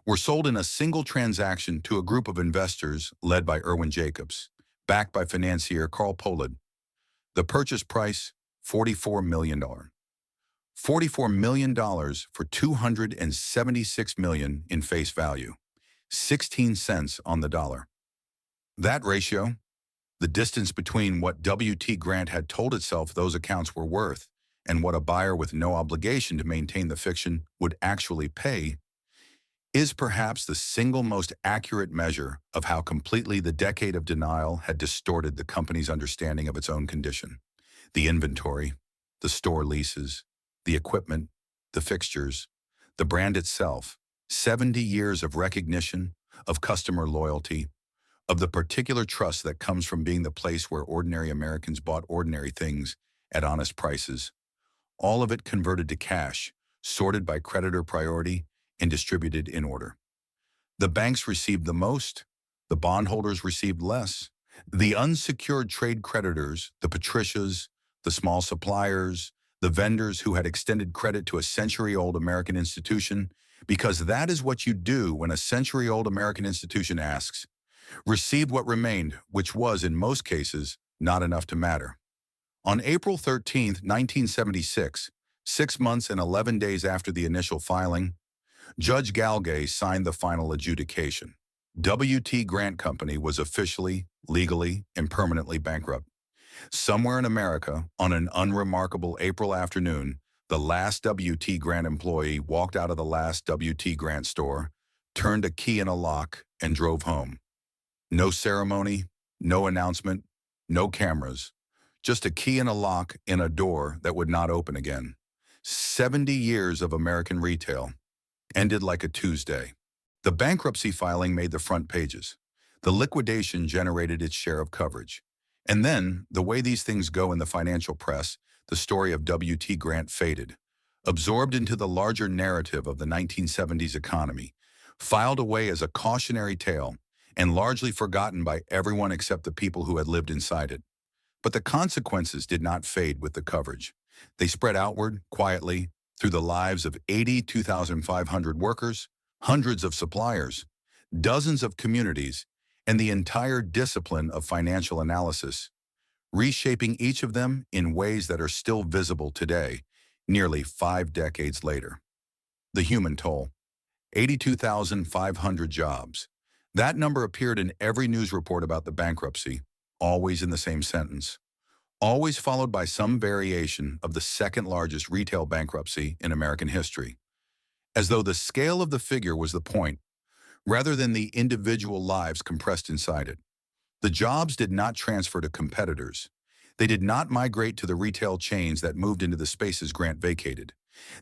were sold in a single transaction to a group of investors led by Irwin Jacobs, backed by financier Carl Pohlad. The purchase price, $44 million. $44 million for $276 million in face value, 16 cents on the dollar. That ratio, the distance between what WT Grant had told itself those accounts were worth and what a buyer with no obligation to maintain the fiction would actually pay, is perhaps the single most accurate measure of how completely the decade of denial had distorted the company's understanding of its own condition. The inventory, the store leases, the equipment, the fixtures, the brand itself, 70 years of recognition, of customer loyalty, of the particular trust that comes from being the place where ordinary Americans bought ordinary things at honest prices, all of it converted to cash, sorted by creditor priority, and distributed in order. The banks received the most, the bondholders received less. The unsecured trade creditors, the patricias, the small suppliers, the vendors who had extended credit to a century-old American institution, because that is what you do when a century-old American institution asks, received what remained, which was, in most cases, not enough to matter. On April 13, 1976, 6 months and 11 days after the initial filing, Judge Galgai signed the final adjudication. WT Grant Company was officially, legally, and permanently bankrupt. Somewhere in America, on an unremarkable April afternoon, the last WT Grant employee walked out of the last WT Grant store, turned a key in a lock, and drove home. No ceremony, no announcement, no cameras, just a key in a lock in a door that would not open again. 70 years of American retail ended like a Tuesday. The bankruptcy filing made the front pages. The liquidation generated its share of coverage. And then, the way these things go in the financial press, the story of WT Grant faded, absorbed into the larger narrative of the 1970s economy, filed away as a cautionary tale, and largely forgotten by everyone except the people who had lived inside it. But the consequences did not fade with the coverage. They spread outward, quietly, through the lives of 82,500 workers, hundreds of suppliers, dozens of communities, and the entire discipline of financial analysis, reshaping each of them in ways that are still visible today, nearly 5 decades later. The human toll: 82,500 jobs. That number appeared in every news report about the bankruptcy, always in the same sentence, always followed by some variation of the second largest retail bankruptcy in American history, as though the scale of the figure was the point, rather than the individual lives compressed inside it. The jobs did not transfer to competitors. They did not migrate to the retail chains that moved into the spaces Grant vacated.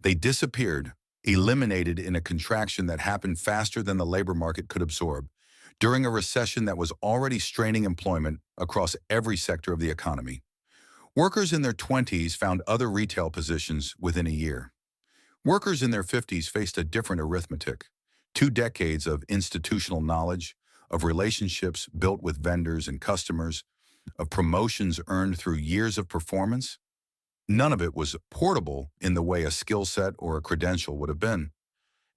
They disappeared, eliminated in a contraction that happened faster than the labor market could absorb, during a recession that was already straining employment across every sector of the economy. Workers in their 20s found other retail positions within a year. Workers in their 50s faced a different arithmetic: 2 decades of institutional knowledge, of relationships built with vendors and customers, of promotions earned through years of performance. None of it was portable in the way a skill set or a credential would have been.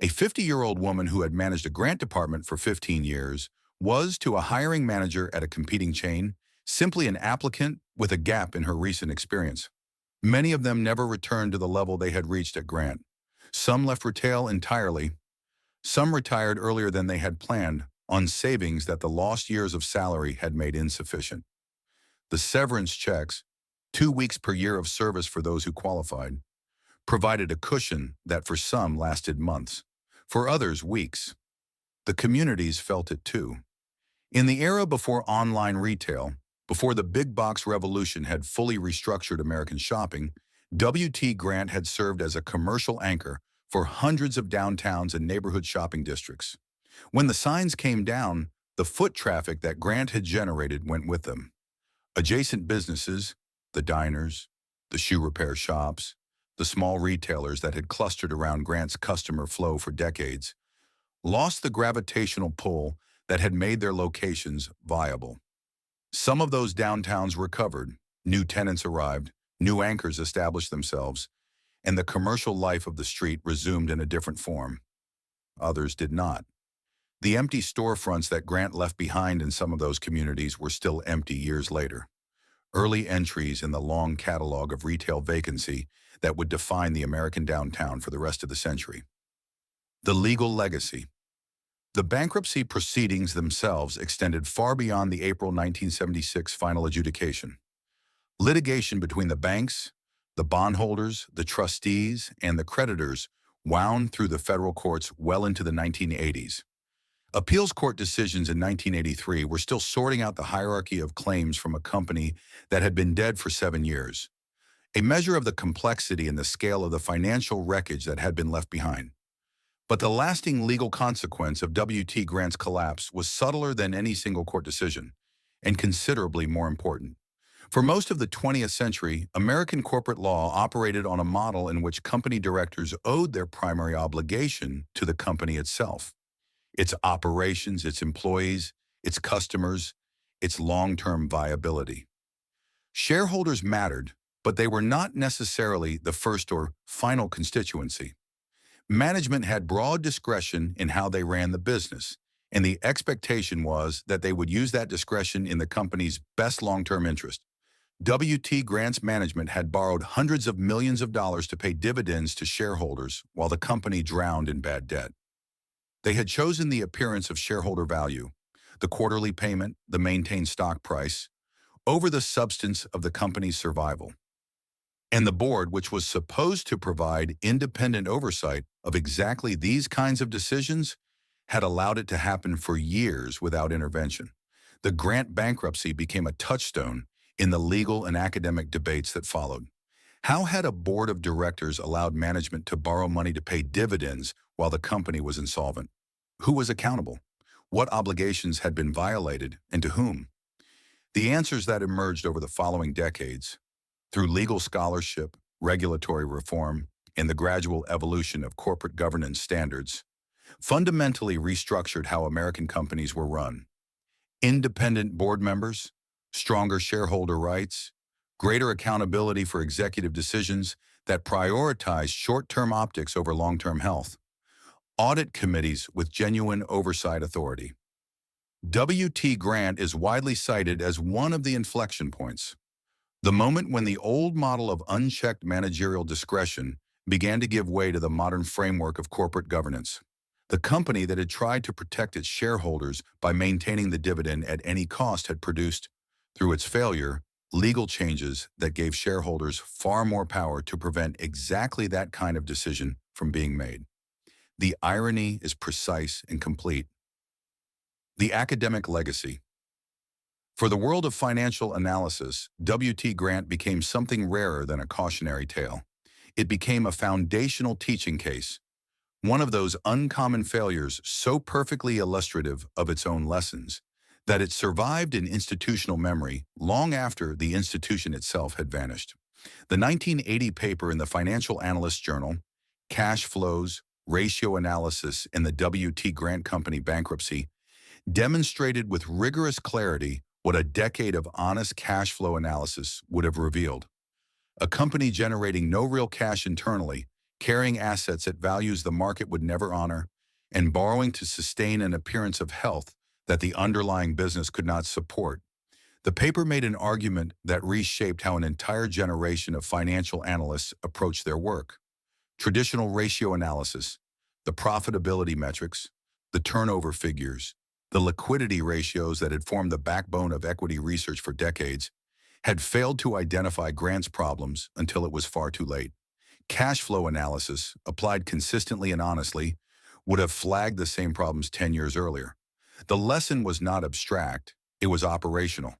A 50-year-old woman who had managed a grant department for 15 years was, to a hiring manager at a competing chain, simply an applicant with a gap in her recent experience. Many of them never returned to the level they had reached at Grant. Some left retail entirely. Some retired earlier than they had planned, on savings that the lost years of salary had made insufficient. The severance checks, 2 weeks per year of service for those who qualified, provided a cushion that for some lasted months, for others weeks. The communities felt it too. In the era before online retail, before the big box revolution had fully restructured American shopping, W.T. Grant had served as a commercial anchor for hundreds of downtowns and neighborhood shopping districts. When the signs came down, the foot traffic that Grant had generated went with them. Adjacent businesses, the diners, the shoe repair shops, the small retailers that had clustered around Grant's customer flow for decades, lost the gravitational pull that had made their locations viable. Some of those downtowns recovered, new tenants arrived, new anchors established themselves, and the commercial life of the street resumed in a different form. Others did not. The empty storefronts that Grant left behind in some of those communities were still empty years later. Early entries in the long catalog of retail vacancy that would define the American downtown for the rest of the century. The legal legacy. The bankruptcy proceedings themselves extended far beyond the April 1976 final adjudication. Litigation between the banks, the bondholders, the trustees, and the creditors wound through the federal courts well into the 1980s. Appeals court decisions in 1983 were still sorting out the hierarchy of claims from a company that had been dead for 7 years, a measure of the complexity and the scale of the financial wreckage that had been left behind. But the lasting legal consequence of W.T. Grant's collapse was subtler than any single court decision, and considerably more important. For most of the 20th century, American corporate law operated on a model in which company directors owed their primary obligation to the company itself: its operations, its employees, its customers, its long-term viability. Shareholders mattered, but they were not necessarily the first or final constituency. Management had broad discretion in how they ran the business, and the expectation was that they would use that discretion in the company's best long-term interest. W.T. Grant's management had borrowed hundreds of millions of dollars to pay dividends to shareholders while the company drowned in bad debt. They had chosen the appearance of shareholder value, the quarterly payment, the maintained stock price, over the substance of the company's survival. And the board, which was supposed to provide independent oversight of exactly these kinds of decisions, had allowed it to happen for years without intervention. The Grant bankruptcy became a touchstone in the legal and academic debates that followed. How had a board of directors allowed management to borrow money to pay dividends while the company was insolvent? Who was accountable? What obligations had been violated, and to whom? The answers that emerged over the following decades, through legal scholarship, regulatory reform, and the gradual evolution of corporate governance standards, fundamentally restructured how American companies were run. Independent board members, stronger shareholder rights, greater accountability for executive decisions that prioritized short-term optics over long-term health. audit committees with genuine oversight authority. W.T. Grant is widely cited as one of the inflection points, the moment when the old model of unchecked managerial discretion began to give way to the modern framework of corporate governance. The company that had tried to protect its shareholders by maintaining the dividend at any cost had produced, through its failure, legal changes that gave shareholders far more power to prevent exactly that kind of decision from being made. The irony is precise and complete. The academic legacy. For the world of financial analysis, W.T. Grant became something rarer than a cautionary tale. It became a foundational teaching case, one of those uncommon failures so perfectly illustrative of its own lessons that it survived in institutional memory long after the institution itself had vanished. The 1980 paper in the Financial Analyst Journal, Cash Flows, Ratio Analysis in the W.T. Grant Company Bankruptcy, demonstrated with rigorous clarity what a decade of honest cash flow analysis would have revealed. A company generating no real cash internally, carrying assets at values the market would never honor, and borrowing to sustain an appearance of health that the underlying business could not support. The paper made an argument that reshaped how an entire generation of financial analysts approached their work. Traditional ratio analysis, the profitability metrics, the turnover figures, the liquidity ratios that had formed the backbone of equity research for decades, had failed to identify Grant's problems until it was far too late. Cash flow analysis, applied consistently and honestly, would have flagged the same problems 10 years earlier. The lesson was not abstract, it was operational.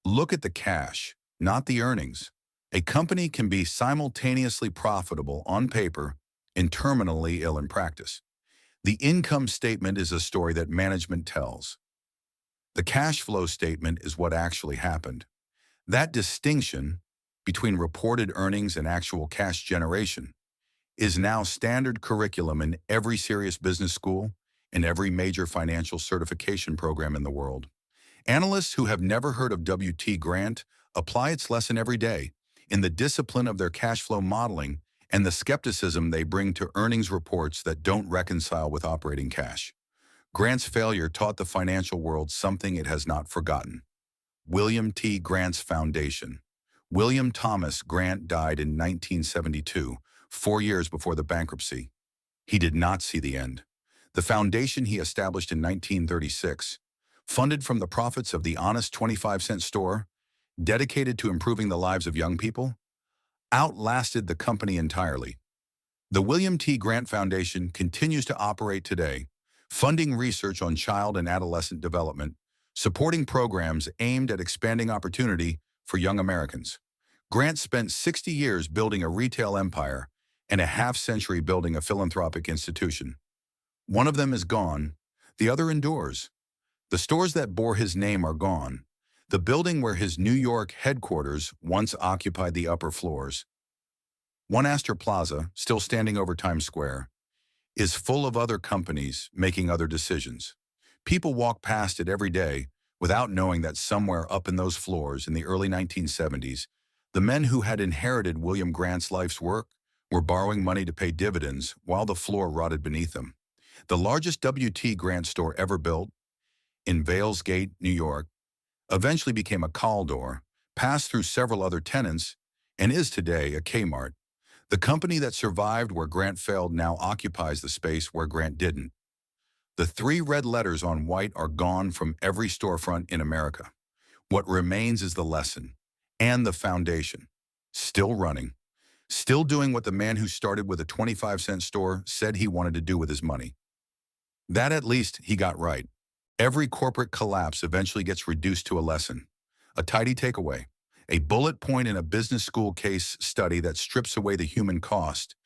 Look at the cash, not the earnings. A company can be simultaneously profitable on paper and terminally ill in practice. The income statement is a story that management tells. The cash flow statement is what actually happened. That distinction between reported earnings and actual cash generation is now standard curriculum in every serious business school and every major financial certification program in the world. Analysts who have never heard of W.T. Grant apply its lesson every day in the discipline of their cash flow modeling and the skepticism they bring to earnings reports that don't reconcile with operating cash. Grant's failure taught the financial world something it has not forgotten. William T. Grant's Foundation. William Thomas Grant died in 1972, 4 years before the bankruptcy. He did not see the end. The foundation he established in 1936, funded from the profits of the honest 25-cent store, dedicated to improving the lives of young people, outlasted the company entirely. The William T. Grant Foundation continues to operate today, funding research on child and adolescent development, supporting programs aimed at expanding opportunity for young Americans. Grant spent 60 years building a retail empire and a half-century building a philanthropic institution. One of them is gone, the other endures. The stores that bore his name are gone. The building where his New York headquarters once occupied the upper floors, One Astor Plaza, still standing over Times Square, is full of other companies making other decisions. People walk past it every day without knowing that somewhere up in those floors in the early 1970s, the men who had inherited William Grant's life's work were borrowing money to pay dividends while the floor rotted beneath them. The largest W.T. Grant store ever built, in Vales Gate, New York, eventually became a Caldor, passed through several other tenants, and is today a Kmart. The company that survived where Grant failed now occupies the space where Grant didn't. The 3 red letters on white are gone from every storefront in America. What remains is the lesson and the foundation. Still running. Still doing what the man who started with a 25-cent store said he wanted to do with his money. That at least he got right. Every corporate collapse eventually gets reduced to a lesson, a tidy takeaway, a bullet point in a business school case study that strips away the human cost,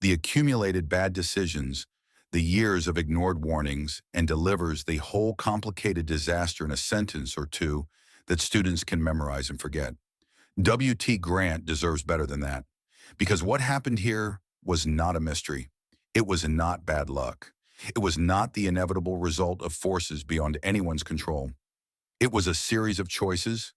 the accumulated bad decisions, the years of ignored warnings, and delivers the whole complicated disaster in a sentence or two that students can memorize and forget. W.T. Grant deserves better than that, because what happened here was not a mystery. It was not bad luck. It was not the inevitable result of forces beyond anyone's control. It was a series of choices,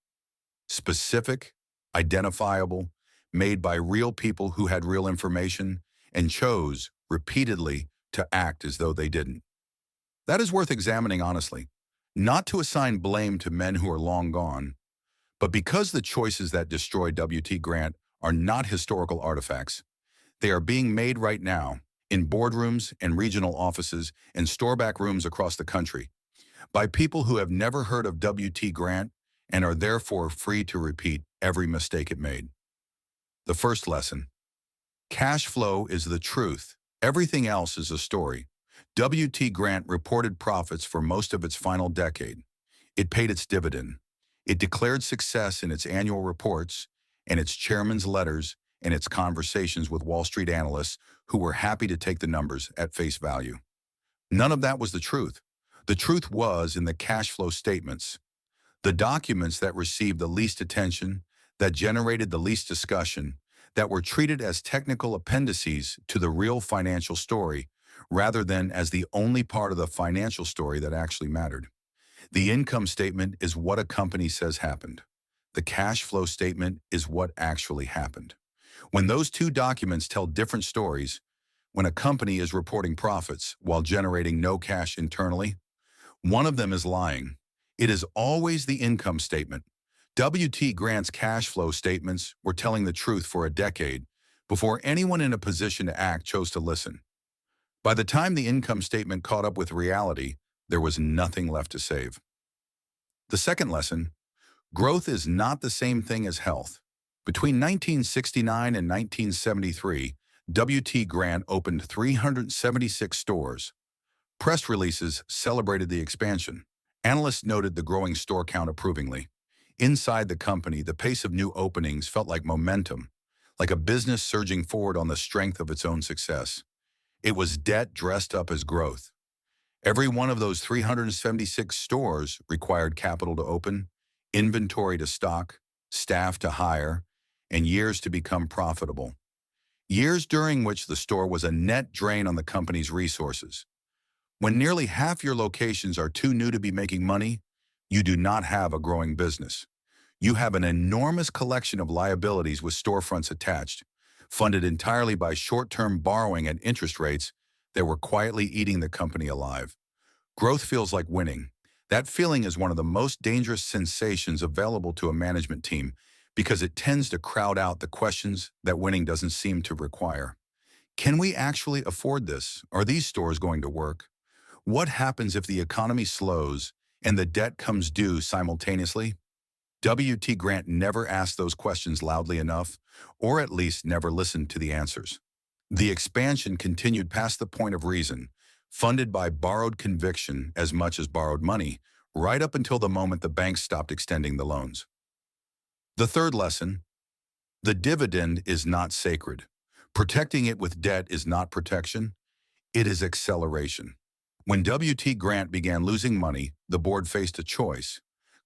specific, identifiable, made by real people who had real information and chose, repeatedly, to act as though they didn't. That is worth examining honestly, not to assign blame to men who are long gone, but because the choices that destroyed W.T. Grant are not historical artifacts. They are being made right now in boardrooms and regional offices and storeback rooms across the country by people who have never heard of W.T. Grant and are therefore free to repeat every mistake it made. The first lesson: cash flow is the truth. Everything else is a story. W.T. Grant reported profits for most of its final decade. It paid its dividend. It declared success in its annual reports and its chairman's letters and its conversations with Wall Street analysts who were happy to take the numbers at face value. None of that was the truth. The truth was in the cash flow statements, the documents that received the least attention, that generated the least discussion, that were treated as technical appendices to the real financial story, rather than as the only part of the financial story that actually mattered. The income statement is what a company says happened. The cash flow statement is what actually happened. When those two documents tell different stories, when a company is reporting profits while generating no cash internally, one of them is lying. It is always the income statement. W.T. Grant's cash flow statements were telling the truth for a decade before anyone in a position to act chose to listen. By the time the income statement caught up with reality, there was nothing left to save. The second lesson: growth is not the same thing as health. Between 1969 and 1973, W.T. Grant opened 376 stores. Press releases celebrated the expansion. Analysts noted the growing store count approvingly. Inside the company, the pace of new openings felt like momentum, like a business surging forward on the strength of its own success. It was debt dressed up as growth. Every one of those 376 stores required capital to open, inventory to stock, staff to hire, and years to become profitable. Years during which the store was a net drain on the company's resources. When nearly half your locations are too new to be making money, you do not have a growing business. You have an enormous collection of liabilities with storefronts attached, funded entirely by short-term borrowing at interest rates that were quietly eating the company alive. Growth feels like winning. That feeling is one of the most dangerous sensations available to a management team because it tends to crowd out the questions that winning doesn't seem to require. Can we actually afford this? Are these stores going to work? What happens if the economy slows and the debt comes due simultaneously? W.T. Grant never asked those questions loudly enough, or at least never listened to the answers. The expansion continued past the point of reason, funded by borrowed conviction as much as borrowed money, right up until the moment the banks stopped extending the loans. The third lesson: the dividend is not sacred. Protecting it with debt is not protection, it is acceleration. When W.T. Grant began losing money, the board faced a choice: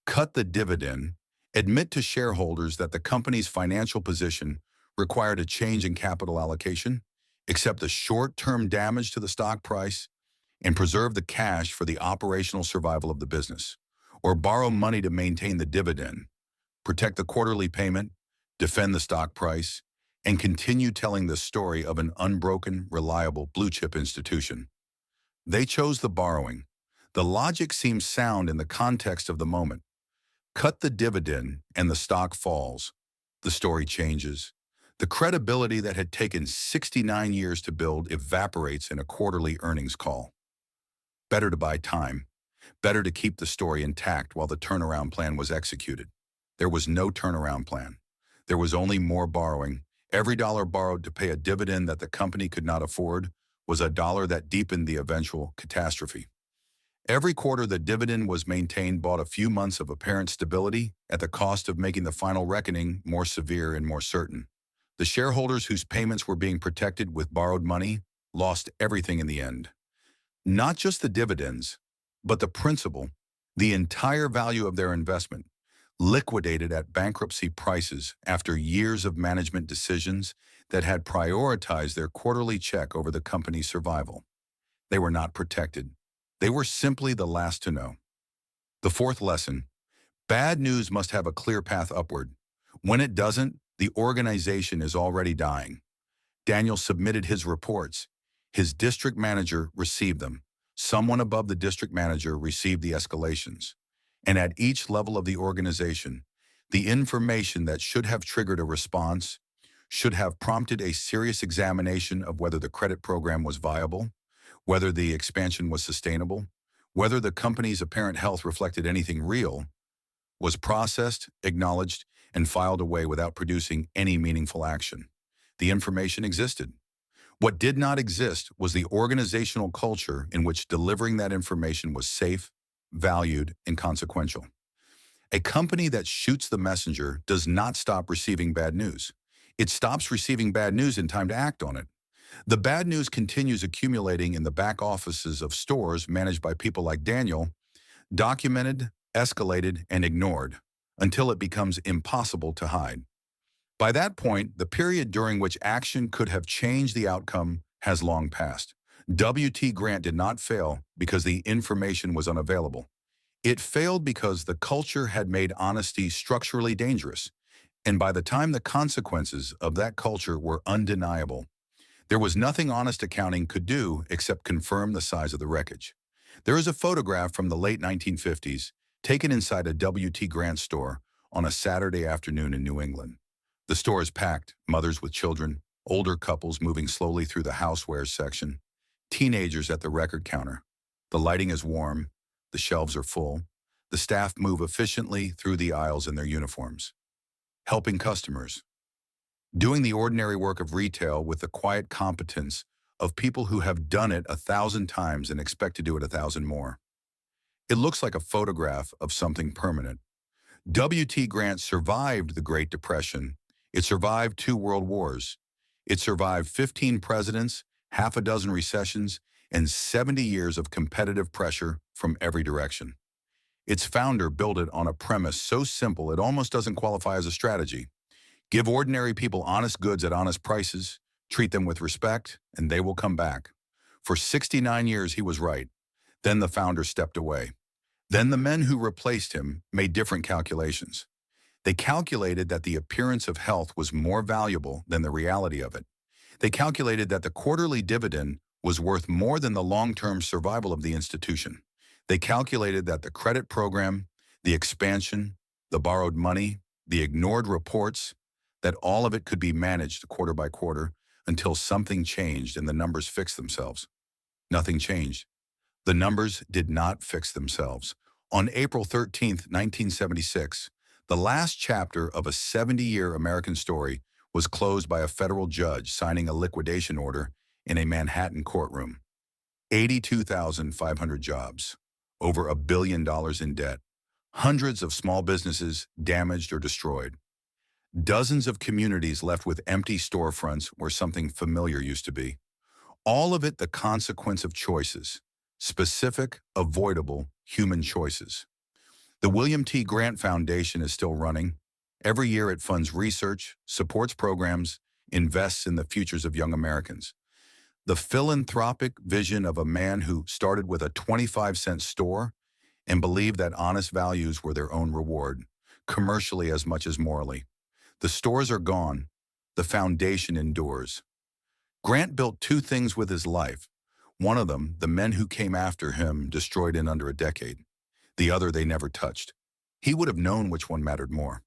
cut the dividend, admit to shareholders that the company's financial position required a change in capital allocation, accept the short-term damage to the stock price, and preserve the cash for the operational survival of the business, or borrow money to maintain the dividend, protect the quarterly payment, defend the stock price, and continue telling the story of an unbroken, reliable blue-chip institution. They chose the borrowing. The logic seems sound in the context of the moment. Cut the dividend and the stock falls. The story changes. The credibility that had taken 69 years to build evaporates in a quarterly earnings call. Better to buy time. Better to keep the story intact while the turnaround plan was executed. There was no turnaround plan. There was only more borrowing. Every dollar borrowed to pay a dividend that the company could not afford was a dollar that deepened the eventual catastrophe. Every quarter the dividend was maintained bought a few months of apparent stability at the cost of making the final reckoning more severe and more certain. The shareholders whose payments were being protected with borrowed money lost everything in the end. Not just the dividends, but the principal, the entire value of their investment, liquidated at bankruptcy prices after years of management decisions that had prioritized their quarterly check over the company's survival. They were not protected. They were simply the last to know. The fourth lesson: bad news must have a clear path upward. When it doesn't, the organization is already dying. Daniel submitted his reports. His district manager received them. Someone above the district manager received the escalations. And at each level of the organization, the information that should have triggered a response, should have prompted a serious examination of whether the credit program was viable, whether the expansion was sustainable, whether the company's apparent health reflected anything real, was processed, acknowledged, and filed away without producing any meaningful action. The information existed. What did not exist was the organizational culture in which delivering that information was safe, valued, and consequential. A company that shoots the messenger does not stop receiving bad news. It stops receiving bad news in time to act on it. The bad news continues accumulating in the back offices of stores managed by people like Daniel, documented, escalated, and ignored, until it becomes impossible to hide. By that point, the period during which action could have changed the outcome has long passed. W.T. Grant did not fail because the information was unavailable. It failed because the culture had made honesty structurally dangerous, and by the time the consequences of that culture were undeniable, there was nothing honest accounting could do except confirm the size of the wreckage. There is a photograph from the late 1950s taken inside a W.T. Grant store on a Saturday afternoon in New England. The store is packed, mothers with children, older couples moving slowly through the housewares section, teenagers at the record counter. The lighting is warm, the shelves are full, the staff move efficiently through the aisles in their uniforms, helping customers, doing the ordinary work of retail with the quiet competence of people who have done it 1,000 times and expect to do it 1,000 more. It looks like a photograph of something permanent. W.T. Grant survived the Great Depression. It survived 2 world wars. It survived 15 presidents, half a dozen recessions, and 70 years of competitive pressure from every direction. Its founder built it on a premise so simple it almost doesn't qualify as a strategy. Give ordinary people honest goods at honest prices, treat them with respect, and they will come back. For 69 years, he was right. Then the founder stepped away. Then the men who replaced him made different calculations. They calculated that the appearance of health was more valuable than the reality of it. They calculated that the quarterly dividend was worth more than the long-term survival of the institution. They calculated that the credit program, the expansion, the borrowed money, the ignored reports, that all of it could be managed quarter by quarter until something changed and the numbers fixed themselves. Nothing changed. The numbers did not fix themselves. On April 13, 1976, the last chapter of a 70-year American story was closed by a federal judge signing a liquidation order in a Manhattan courtroom. 82,500 jobs, over $1 billion in debt, hundreds of small businesses damaged or destroyed, dozens of communities left with empty storefronts where something familiar used to be. All of it the consequence of choices, specific, avoidable human choices. The William T. Grant Foundation is still running. Every year it funds research, supports programs, invests in the futures of young Americans. The philanthropic vision of a man who started with a 25-cent store and believed that honest values were their own reward, commercially as much as morally. The stores are gone. The foundation endures. Grant built 2 things with his life. One of them, the men who came after him destroyed in under a decade. The other they never touched. He would have known which one mattered more.